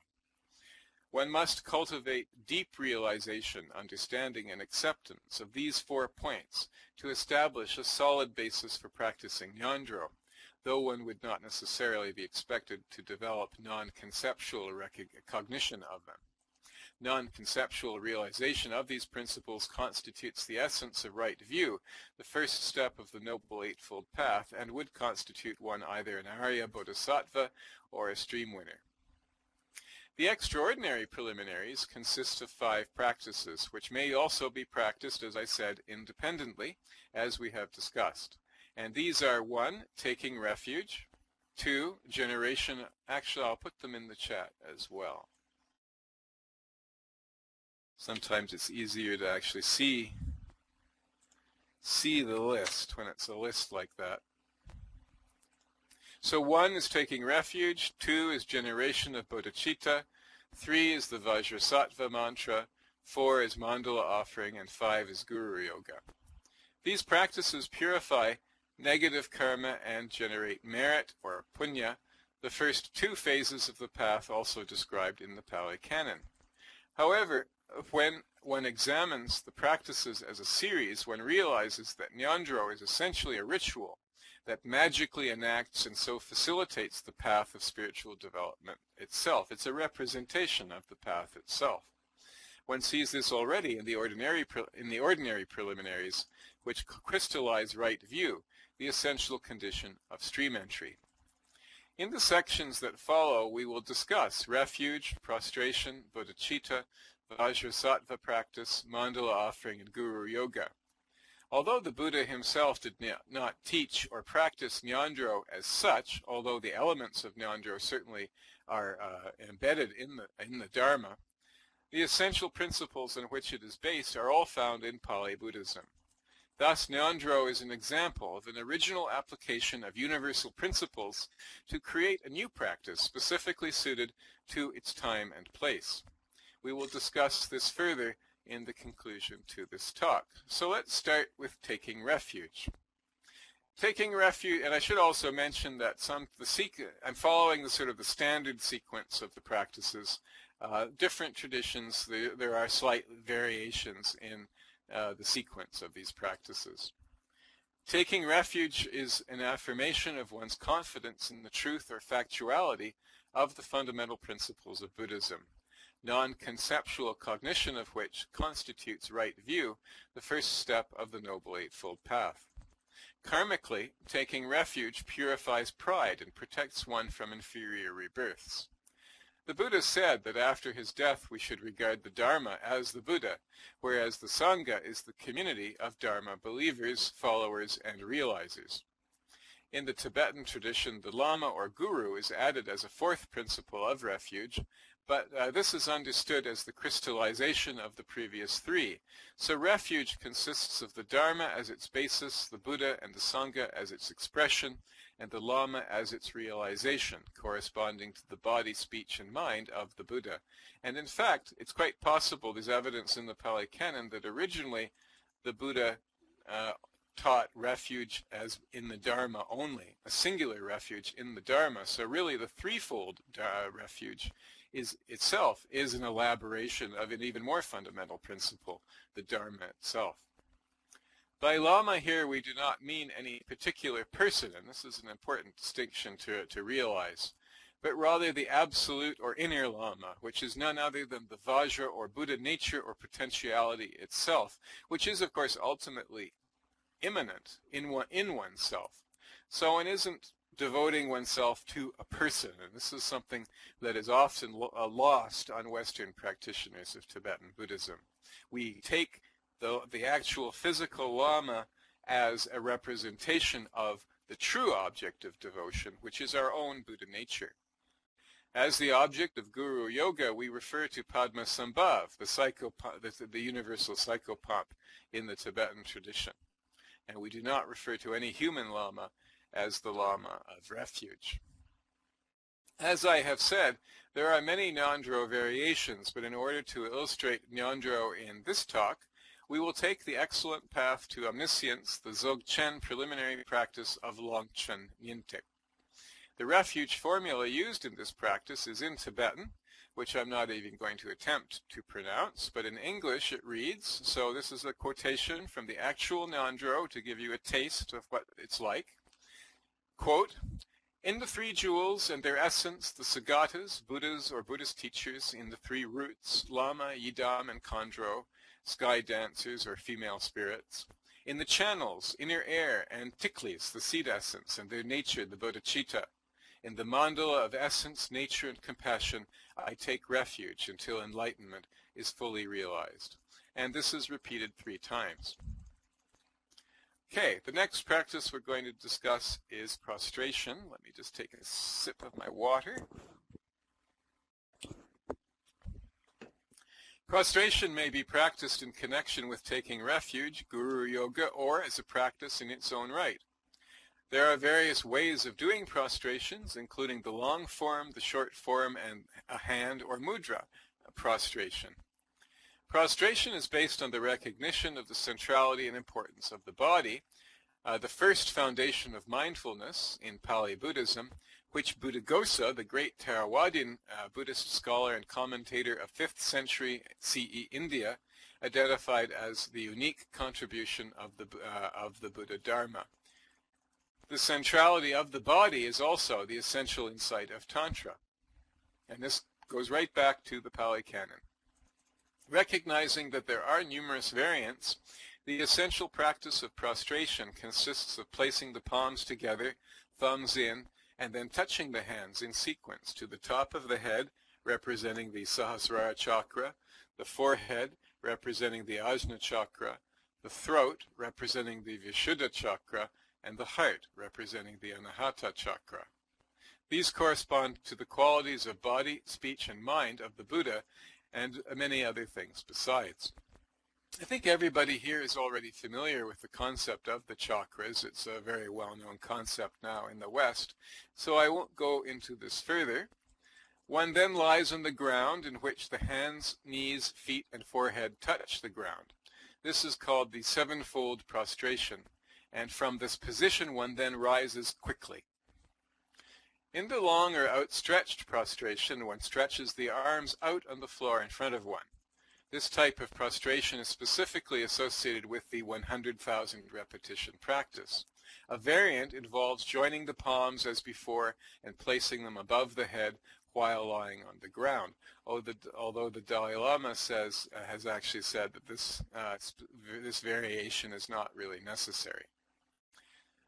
Speaker 1: One must cultivate deep realization, understanding, and acceptance of these 4 points to establish a solid basis for practicing Ngondro, though one would not necessarily be expected to develop non-conceptual cognition of them. Non-conceptual realization of these principles constitutes the essence of right view, the first step of the Noble Eightfold Path, and would constitute one either an Arya Bodhisattva or a stream winner. The extraordinary preliminaries consist of 5 practices, which may also be practiced, as I said, independently, as we have discussed. And these are 1, taking refuge; 2, generation. Actually, I'll put them in the chat as well. Sometimes it's easier to actually see the list when it's a list like that. So 1 is taking refuge, 2 is generation of bodhicitta, 3 is the Vajrasattva mantra, 4 is mandala offering, and 5 is guru yoga. These practices purify negative karma and generate merit, or punya, the first 2 phases of the path also described in the Pali Canon. However, when one examines the practices as a series, one realizes that Ngondro is essentially a ritual that magically enacts and so facilitates the path of spiritual development itself. It's a representation of the path itself. One sees this already in the ordinary preliminaries, which crystallize right view, the essential condition of stream entry. In the sections that follow, we will discuss refuge, prostration, bodhicitta, Vajrasattva practice, mandala offering, and guru yoga. Although the Buddha himself did not teach or practice Ngondro as such, although the elements of Ngondro certainly are embedded in the Dharma, the essential principles on which it is based are all found in Pali Buddhism. Thus, Ngondro is an example of an original application of universal principles to create a new practice specifically suited to its time and place. We will discuss this further in the conclusion to this talk. So let's start with taking refuge. Taking refuge, and I should also mention that I'm following the standard sequence of the practices. Different traditions, there are slight variations in the sequence of these practices. Taking refuge is an affirmation of one's confidence in the truth or factuality of the fundamental principles of Buddhism, non-conceptual cognition of which constitutes right view, the first step of the Noble Eightfold Path. Karmically, taking refuge purifies pride and protects one from inferior rebirths. The Buddha said that after his death we should regard the Dharma as the Buddha, whereas the Sangha is the community of Dharma believers, followers, and realizers. In the Tibetan tradition, the Lama or Guru is added as a 4th principle of refuge, but this is understood as the crystallization of the previous 3. So refuge consists of the Dharma as its basis, the Buddha and the Sangha as its expression, and the Lama as its realization, corresponding to the body, speech, and mind of the Buddha. And in fact, it's quite possible, there's evidence in the Pali Canon, that originally the Buddha taught refuge as in the Dharma only, a singular refuge in the Dharma. So really the threefold refuge itself is an elaboration of an even more fundamental principle, the Dharma itself. By Lama here we do not mean any particular person, and this is an important distinction to realize, but rather the absolute or inner Lama, which is none other than the Vajra or Buddha nature or potentiality itself, which is of course ultimately immanent in oneself. So one isn't devoting oneself to a person, and this is something that is often lost on Western practitioners of Tibetan Buddhism. We take the actual physical Lama as a representation of the true object of devotion, which is our own Buddha nature. As the object of Guru Yoga, we refer to Padmasambhav, the universal psychopomp in the Tibetan tradition. And we do not refer to any human Lama as the Lama of refuge. As I have said, there are many Ngondro variations, but in order to illustrate Ngondro in this talk, we will take the excellent path to omniscience, the Dzogchen preliminary practice of Longchen Nyingtik. The refuge formula used in this practice is in Tibetan, which I'm not even going to attempt to pronounce, but in English it reads, so this is a quotation from the actual Ngondro to give you a taste of what it's like. Quote, "In the three jewels and their essence, the Sagatas, Buddhas or Buddhist teachers in the three roots, Lama, Yidam, and Ngondro, sky dancers or female spirits. In the channels, inner air, and tiklis, the seed essence, and their nature, the bodhicitta. In the mandala of essence, nature, and compassion, I take refuge until enlightenment is fully realized." And this is repeated 3 times. Okay, the next practice we're going to discuss is prostration. Let me just take a sip of my water. Prostration may be practiced in connection with taking refuge, Guru Yoga, or as a practice in its own right. There are various ways of doing prostrations, including the long form, the short form, and a hand or mudra prostration. Prostration is based on the recognition of the centrality and importance of the body, the first foundation of mindfulness in Pali Buddhism, which Buddhaghosa, the great Theravadan Buddhist scholar and commentator of 5th century CE India, identified as the unique contribution of the Buddha Dharma. The centrality of the body is also the essential insight of Tantra. And this goes right back to the Pali Canon. Recognizing that there are numerous variants, the essential practice of prostration consists of placing the palms together, thumbs in, and then touching the hands in sequence to the top of the head, representing the Sahasrara chakra, the forehead, representing the Ajna chakra, the throat, representing the Vishuddha chakra, and the heart, representing the Anahata chakra. These correspond to the qualities of body, speech, and mind of the Buddha, and many other things besides. I think everybody here is already familiar with the concept of the chakras. It's a very well-known concept now in the West, so I won't go into this further. One then lies on the ground in which the hands, knees, feet, and forehead touch the ground. This is called the sevenfold prostration, and from this position one then rises quickly. In the long or outstretched prostration, one stretches the arms out on the floor in front of one. This type of prostration is specifically associated with the 100,000 repetition practice. A variant involves joining the palms as before and placing them above the head while lying on the ground. Although the Dalai Lama has actually said that this variation is not really necessary.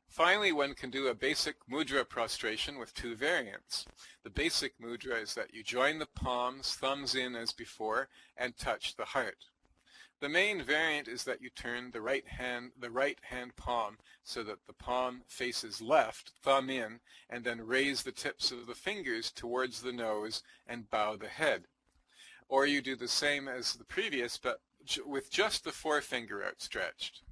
Speaker 1: Finally, one can do a basic mudra prostration with 2 variants. The basic mudra is that you join the palms, thumbs in as before, and touch the heart. The main variant is that you turn the right hand palm so that the palm faces left, thumb in, and then raise the tips of the fingers towards the nose and bow the head. Or you do the same as the previous, but with just the forefinger outstretched.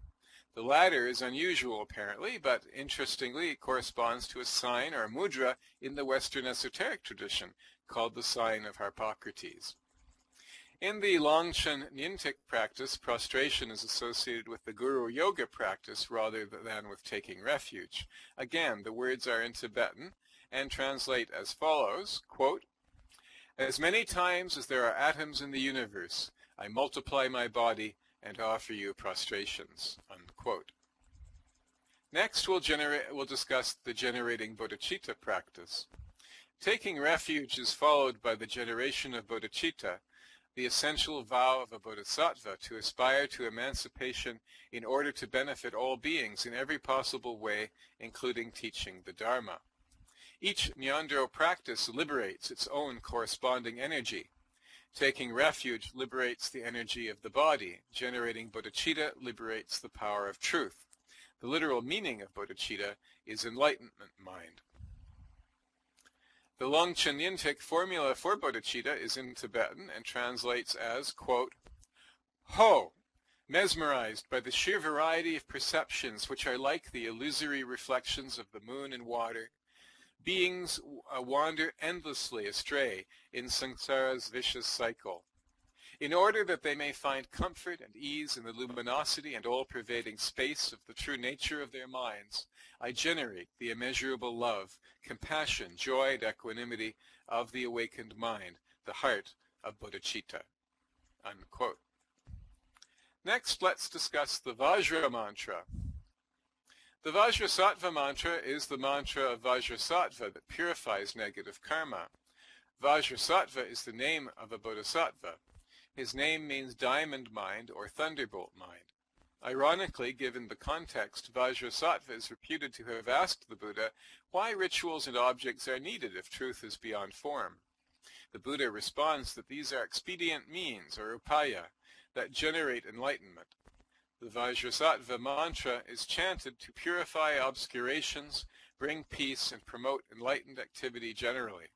Speaker 1: The latter is unusual apparently, but interestingly it corresponds to a sign or a mudra in the Western esoteric tradition called the sign of Harpocrates. In the Longchen Nyingtik practice, prostration is associated with the Guru Yoga practice rather than with taking refuge. Again, the words are in Tibetan and translate as follows, quote, "As many times as there are atoms in the universe, I multiply my body and offer you prostrations," unquote. Next, we'll discuss the generating bodhicitta practice. Taking refuge is followed by the generation of bodhicitta, the essential vow of a bodhisattva to aspire to emancipation in order to benefit all beings in every possible way, including teaching the Dharma. Each Ngondro practice liberates its own corresponding energy. Taking refuge liberates the energy of the body. Generating bodhicitta liberates the power of truth. The literal meaning of bodhicitta is enlightenment mind. The Longchen Yintik formula for bodhicitta is in Tibetan and translates as, quote, Ho! Mesmerized by the sheer variety of perceptions which are like the illusory reflections of the moon and water, beings wander endlessly astray in samsara's vicious cycle. In order that they may find comfort and ease in the luminosity and all-pervading space of the true nature of their minds, I generate the immeasurable love, compassion, joy, and equanimity of the awakened mind, the heart of bodhicitta. Unquote. Next, let's discuss the Vajra mantra. The Vajrasattva mantra is the mantra of Vajrasattva that purifies negative karma. Vajrasattva is the name of a bodhisattva. His name means diamond mind or thunderbolt mind. Ironically, given the context, Vajrasattva is reputed to have asked the Buddha why rituals and objects are needed if truth is beyond form. The Buddha responds that these are expedient means, or upaya, that generate enlightenment. The Vajrasattva mantra is chanted to purify obscurations, bring peace, and promote enlightened activity generally.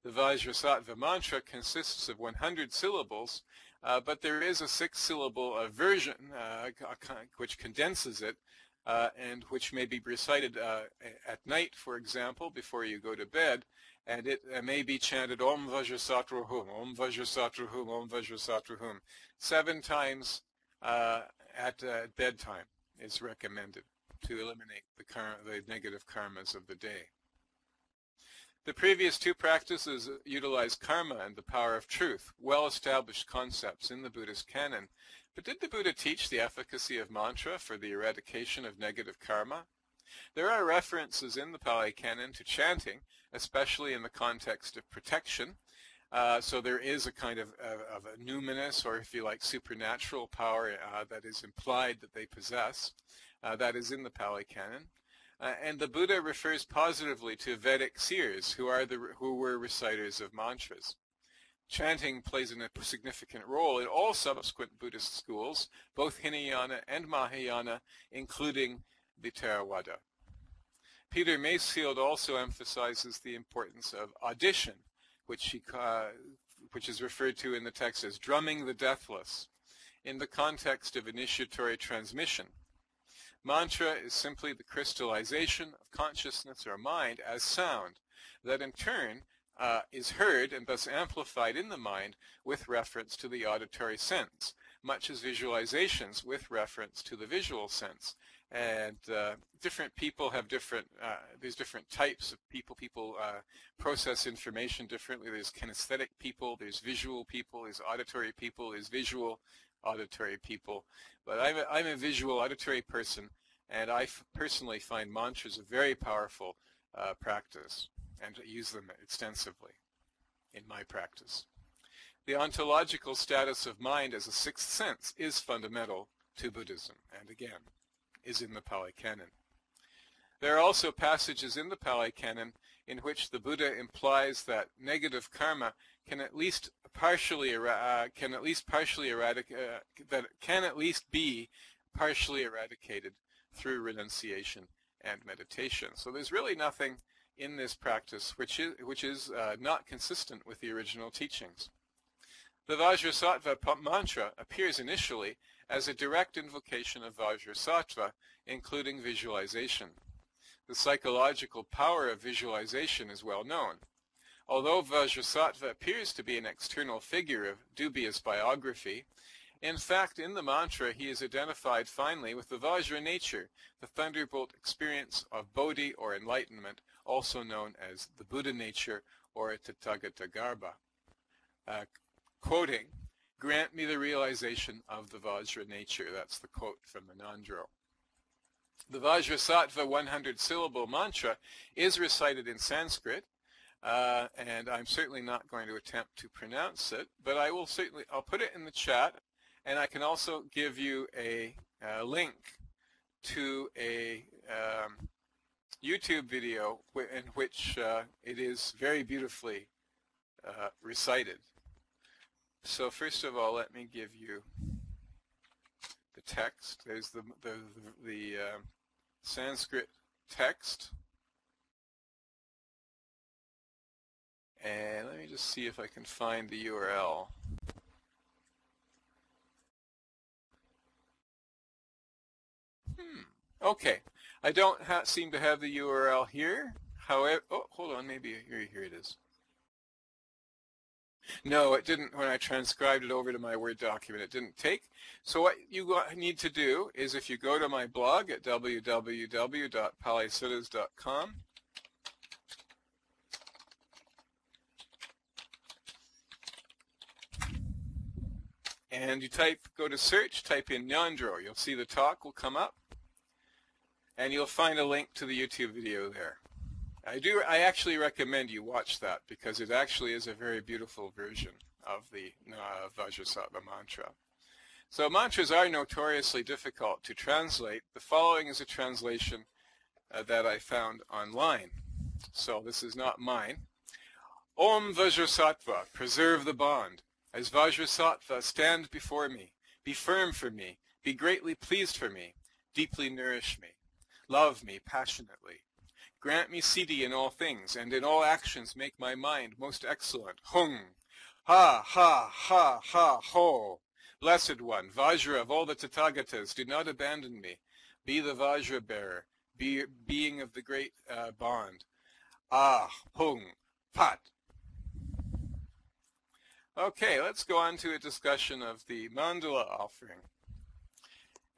Speaker 1: The Vajrasattva mantra consists of 100 syllables, but there is a 6-syllable version which condenses it and which may be recited at night, for example, before you go to bed, and it may be chanted Om Vajrasattva Hum, Om Vajrasattva Hum, Om Vajrasattva Hum, 7 times at bedtime is recommended to eliminate the negative karmas of the day. The previous 2 practices utilize karma and the power of truth, well-established concepts in the Buddhist canon. But did the Buddha teach the efficacy of mantra for the eradication of negative karma? There are references in the Pali Canon to chanting, especially in the context of protection. So there is a kind of a numinous, or if you like, supernatural power that is implied that they possess. That is in the Pali Canon. And the Buddha refers positively to Vedic seers who were reciters of mantras. Chanting plays a significant role in all subsequent Buddhist schools, both Hinayana and Mahayana, including the Theravada. Peter Macefield also emphasizes the importance of audition, which is referred to in the text as drumming the deathless, in the context of initiatory transmission. Mantra is simply the crystallization of consciousness or mind as sound that in turn is heard and thus amplified in the mind with reference to the auditory sense, much as visualizations with reference to the visual sense. And different people have there's different types of people. People process information differently. There's kinesthetic people, there's visual people, there's auditory people, there's visual auditory people. But I'm a visual auditory person, and I personally find mantras a very powerful practice and use them extensively in my practice. The ontological status of mind as a sixth sense is fundamental to Buddhism, and again, is in the Pali Canon. There are also passages in the Pali Canon in which the Buddha implies that negative karma can at least be partially eradicated through renunciation and meditation. So there's really nothing in this practice which is not consistent with the original teachings. The Vajrasattva mantra appears initially as a direct invocation of Vajrasattva, including visualization. The psychological power of visualization is well known. Although Vajrasattva appears to be an external figure of dubious biography, in fact, in the mantra he is identified finally with the Vajra nature, the thunderbolt experience of Bodhi or enlightenment, also known as the Buddha nature or Tathagata Garbha. Quoting, "Grant me the realization of the Vajra nature." That's the quote from the Ngondro. The Vajrasattva 100-syllable mantra is recited in Sanskrit, and I'm certainly not going to attempt to pronounce it, but I'll put it in the chat, and I can also give you a link to a YouTube video in which it is very beautifully recited. So first of all, let me give you the text. There's the Sanskrit text. And let me just see if I can find the URL. Okay, I don't seem to have the URL here. However, oh, hold on, maybe here it is. No, it didn't. When I transcribed it over to my Word document, it didn't take. So what you need to do is, if you go to my blog at www.palisuttas.com, and you go to search, type in Ngondro. You'll see the talk will come up, and you'll find a link to the YouTube video there. I actually recommend you watch that, because it actually is a very beautiful version of the Vajrasattva mantra. So mantras are notoriously difficult to translate. The following is a translation that I found online. So this is not mine. Om Vajrasattva, preserve the bond. As Vajrasattva, stand before me. Be firm for me. Be greatly pleased for me. Deeply nourish me. Love me passionately. Grant me siddhi in all things, and in all actions make my mind most excellent. Hung. Ha, ha, ha, ha, ho. Blessed One, Vajra of all the Tathagatas, do not abandon me. Be the Vajra bearer, being of the great bond. Ah, Hung, Pat. Okay, let's go on to a discussion of the mandala offering.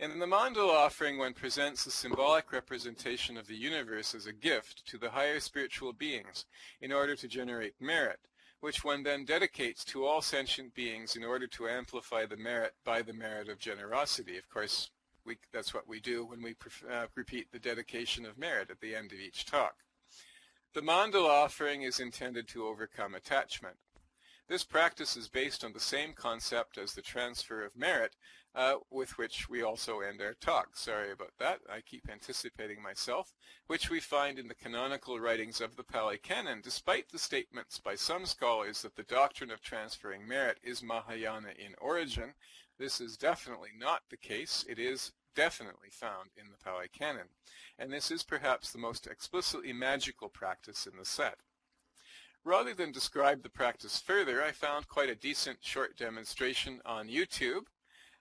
Speaker 1: In the mandala offering, one presents a symbolic representation of the universe as a gift to the higher spiritual beings in order to generate merit, which one then dedicates to all sentient beings in order to amplify the merit by the merit of generosity. Of course, that's what we do when we repeat the dedication of merit at the end of each talk. The mandala offering is intended to overcome attachment. This practice is based on the same concept as the transfer of merit, with which we also end our talk. Sorry about that. I keep anticipating myself, which we find in the canonical writings of the Pali Canon, despite the statements by some scholars that the doctrine of transferring merit is Mahayana in origin. This is definitely not the case. It is definitely found in the Pali Canon, and this is perhaps the most explicitly magical practice in the set. Rather than describe the practice further, I found quite a decent short demonstration on YouTube.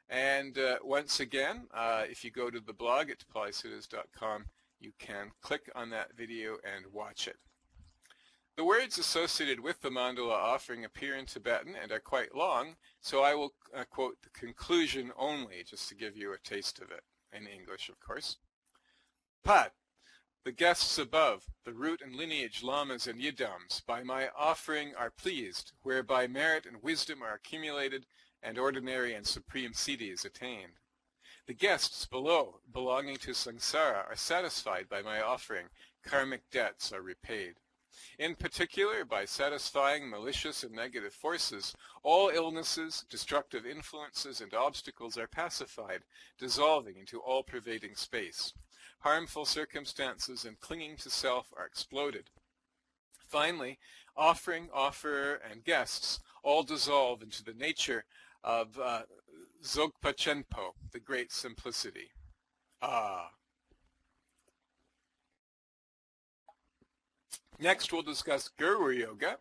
Speaker 1: And once again, if you go to the blog at palisuttas.com, you can click on that video and watch it. The words associated with the mandala offering appear in Tibetan and are quite long, so I will quote the conclusion only, just to give you a taste of it, in English, of course. Pat. The guests above, the root and lineage lamas and yidams, by my offering are pleased, whereby merit and wisdom are accumulated, and ordinary and supreme siddhi is attained. The guests below, belonging to samsara, are satisfied by my offering, karmic debts are repaid. In particular, by satisfying malicious and negative forces, all illnesses, destructive influences, and obstacles are pacified, dissolving into all-pervading space. Harmful circumstances and clinging to self are exploded. Finally, offering, offerer, and guests all dissolve into the nature of Dzogpa Chenpo, the great simplicity. Ah. Next, we'll discuss Guru Yoga.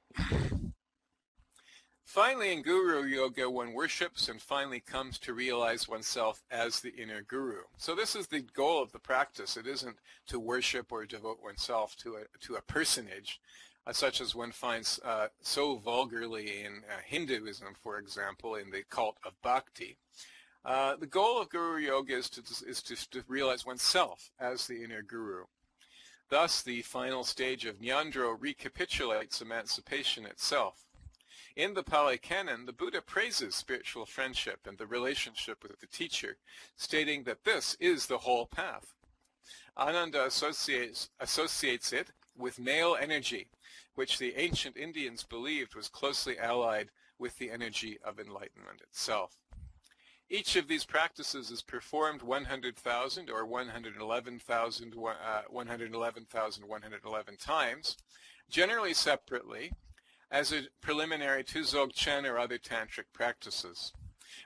Speaker 1: Finally, in Guru Yoga, one worships and finally comes to realize oneself as the inner guru. So this is the goal of the practice. It isn't to worship or devote oneself to a personage, such as one finds so vulgarly in Hinduism, for example, in the cult of Bhakti. The goal of Guru Yoga is to realize oneself as the inner guru. Thus, the final stage of Ngondro recapitulates emancipation itself. In the Pali Canon, the Buddha praises spiritual friendship and the relationship with the teacher, stating that this is the whole path. Ananda associates it with male energy, which the ancient Indians believed was closely allied with the energy of enlightenment itself. Each of these practices is performed 100,000 or 111,111 times, generally separately, as a preliminary to Dzogchen or other tantric practices.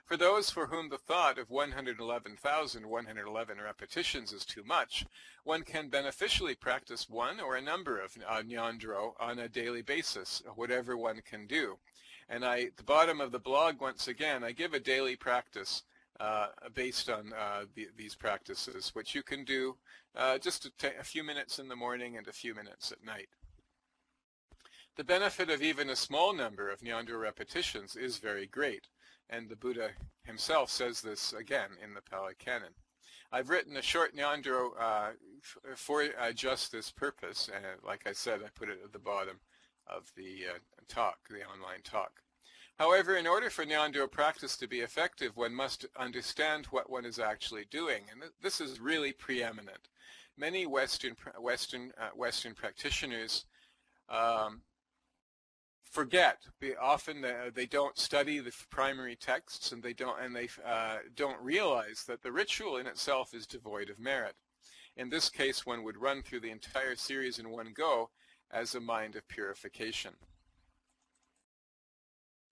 Speaker 1: For those for whom the thought of 111,111 repetitions is too much, one can beneficially practice one or a number of Ngondro on a daily basis, whatever one can do. And at the bottom of the blog, once again, I give a daily practice based on these practices, which you can do just a few minutes in the morning and a few minutes at night. The benefit of even a small number of Ngondro repetitions is very great, and the Buddha himself says this again in the Pali Canon. I've written a short Ngondro for just this purpose, and like I said, I put it at the bottom of the talk, the online talk. However, in order for Ngondro practice to be effective, one must understand what one is actually doing, and this is really preeminent. Many Western practitioners forget. Often they don't study the primary texts, and they don't realize that the ritual in itself is devoid of merit. In this case, one would run through the entire series in one go as a mind of purification.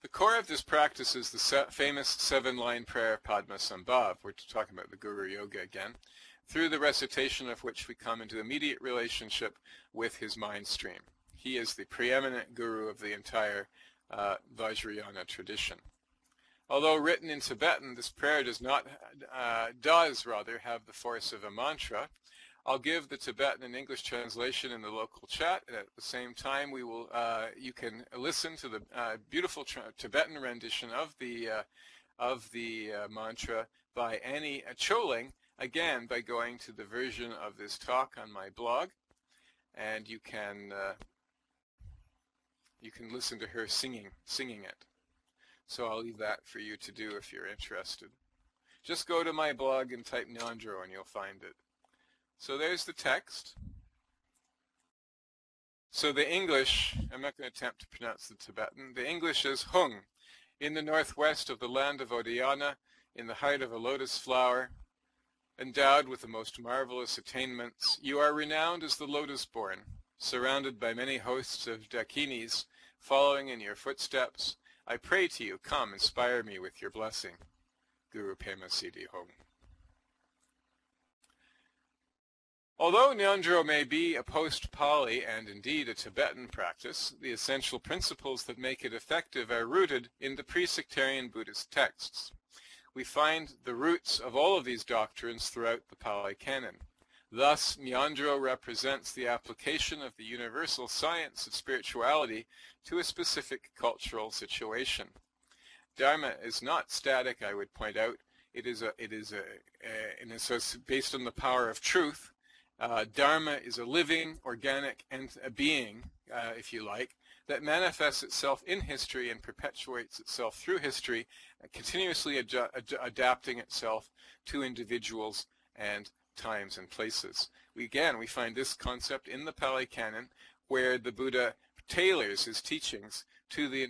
Speaker 1: The core of this practice is the famous 7-line prayer Padmasambhav. We're talking about the Guru Yoga again, through the recitation of which we come into immediate relationship with his mind stream. He is the preeminent guru of the entire Vajrayana tradition. Although written in Tibetan, this prayer does rather have the force of a mantra. I'll give the Tibetan and English translation in the local chat, and at the same time you can listen to the beautiful Tibetan rendition of the mantra by Annie Choling, again by going to the version of this talk on my blog, and you can listen to her singing it. So I'll leave that for you to do if you're interested. Just go to my blog and type Ngondro and you'll find it. So there's the text. So the English, I'm not going to attempt to pronounce the Tibetan. The English is Hung, in the northwest of the land of Odayana, in the height of a lotus flower, endowed with the most marvelous attainments, you are renowned as the lotus-born, surrounded by many hosts of Dakinis, following in your footsteps. I pray to you, come, inspire me with your blessing. Guru Pema Siddhi Hung. Although Ngondro may be a post-Pali and indeed a Tibetan practice, the essential principles that make it effective are rooted in the pre-sectarian Buddhist texts. We find the roots of all of these doctrines throughout the Pali Canon. Thus, Ngondro represents the application of the universal science of spirituality to a specific cultural situation. Dharma is not static, I would point out. It is based on the power of truth. Dharma is a living, organic being, if you like, that manifests itself in history and perpetuates itself through history, continuously adapting itself to individuals and times and places. We find this concept in the Pali Canon, where the Buddha tailors his teachings to the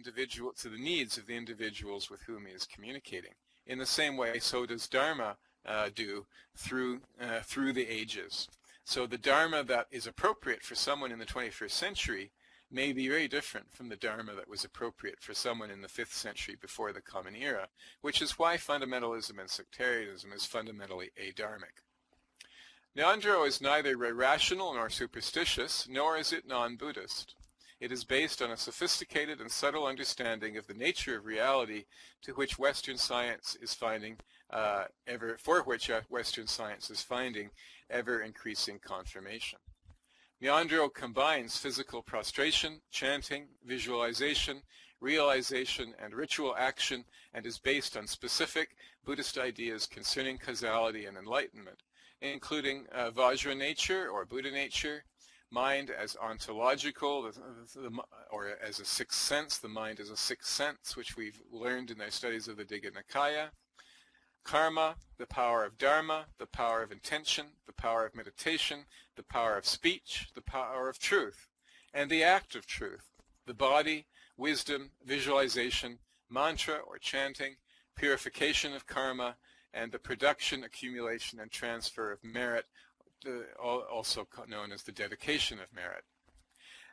Speaker 1: needs of the individuals with whom he is communicating. In the same way, so does Dharma do through the ages. So the Dharma that is appropriate for someone in the 21st century may be very different from the Dharma that was appropriate for someone in the 5th century before the Common Era, which is why fundamentalism and sectarianism is fundamentally adharmic. Ngondro is neither irrational nor superstitious, nor is it non-Buddhist. It is based on a sophisticated and subtle understanding of the nature of reality to which Western science is finding ever-increasing confirmation. Ngondro combines physical prostration, chanting, visualization, realization, and ritual action, and is based on specific Buddhist ideas concerning causality and enlightenment, including Vajra nature or Buddha nature, mind as ontological, or as a sixth sense. The mind is a sixth sense, which we've learned in our studies of the Digha Nikaya. Karma, the power of Dharma, the power of intention, the power of meditation, the power of speech, the power of truth, and the act of truth, the body, wisdom, visualization, mantra or chanting, purification of karma, and the production, accumulation, and transfer of merit, also known as the dedication of merit.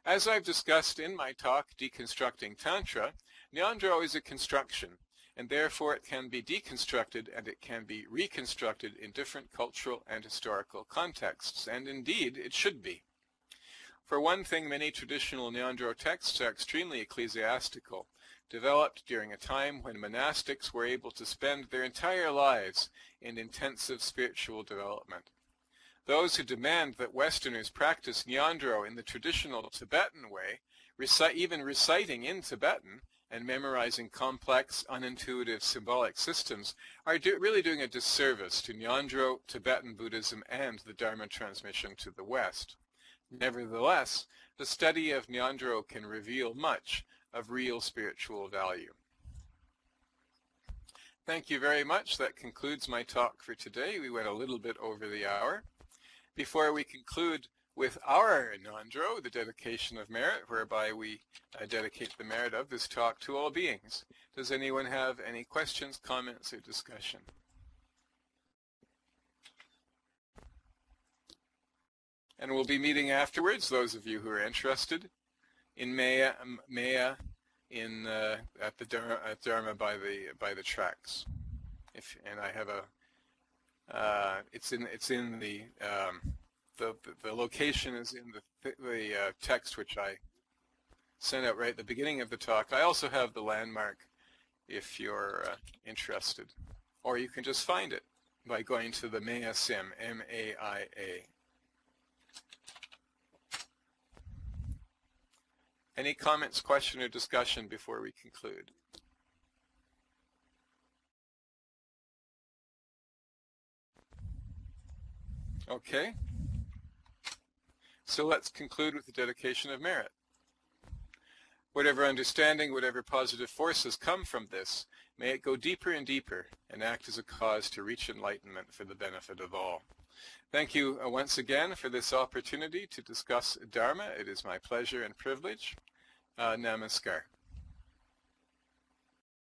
Speaker 1: As I've discussed in my talk, Deconstructing Tantra, Ngondro is a construction, and therefore it can be deconstructed and it can be reconstructed in different cultural and historical contexts, and indeed it should be. For one thing, many traditional Ngondro texts are extremely ecclesiastical, developed during a time when monastics were able to spend their entire lives in intensive spiritual development. Those who demand that Westerners practice Ngondro in the traditional Tibetan way, even reciting in Tibetan and memorizing complex, unintuitive symbolic systems, are really doing a disservice to Ngondro, Tibetan Buddhism, and the Dharma transmission to the West. Nevertheless, the study of Ngondro can reveal much of real spiritual value. Thank you very much. That concludes my talk for today. We went a little bit over the hour. Before we conclude with our Ngondro, the dedication of merit, whereby we dedicate the merit of this talk to all beings, does anyone have any questions, comments, or discussion? And we'll be meeting afterwards, those of you who are interested, in Maya at Dharma by the tracks. And I have a it's in the location is in the text which I sent out right at the beginning of the talk. I also have the landmark if you're interested, or you can just find it by going to the Maya Sim, M-A-I-A. Any comments, question, or discussion before we conclude? Okay. So let's conclude with the dedication of merit. Whatever understanding, whatever positive forces come from this, may it go deeper and deeper and act as a cause to reach enlightenment for the benefit of all. Thank you once again for this opportunity to discuss Dharma. It is my pleasure and privilege. Namaskar.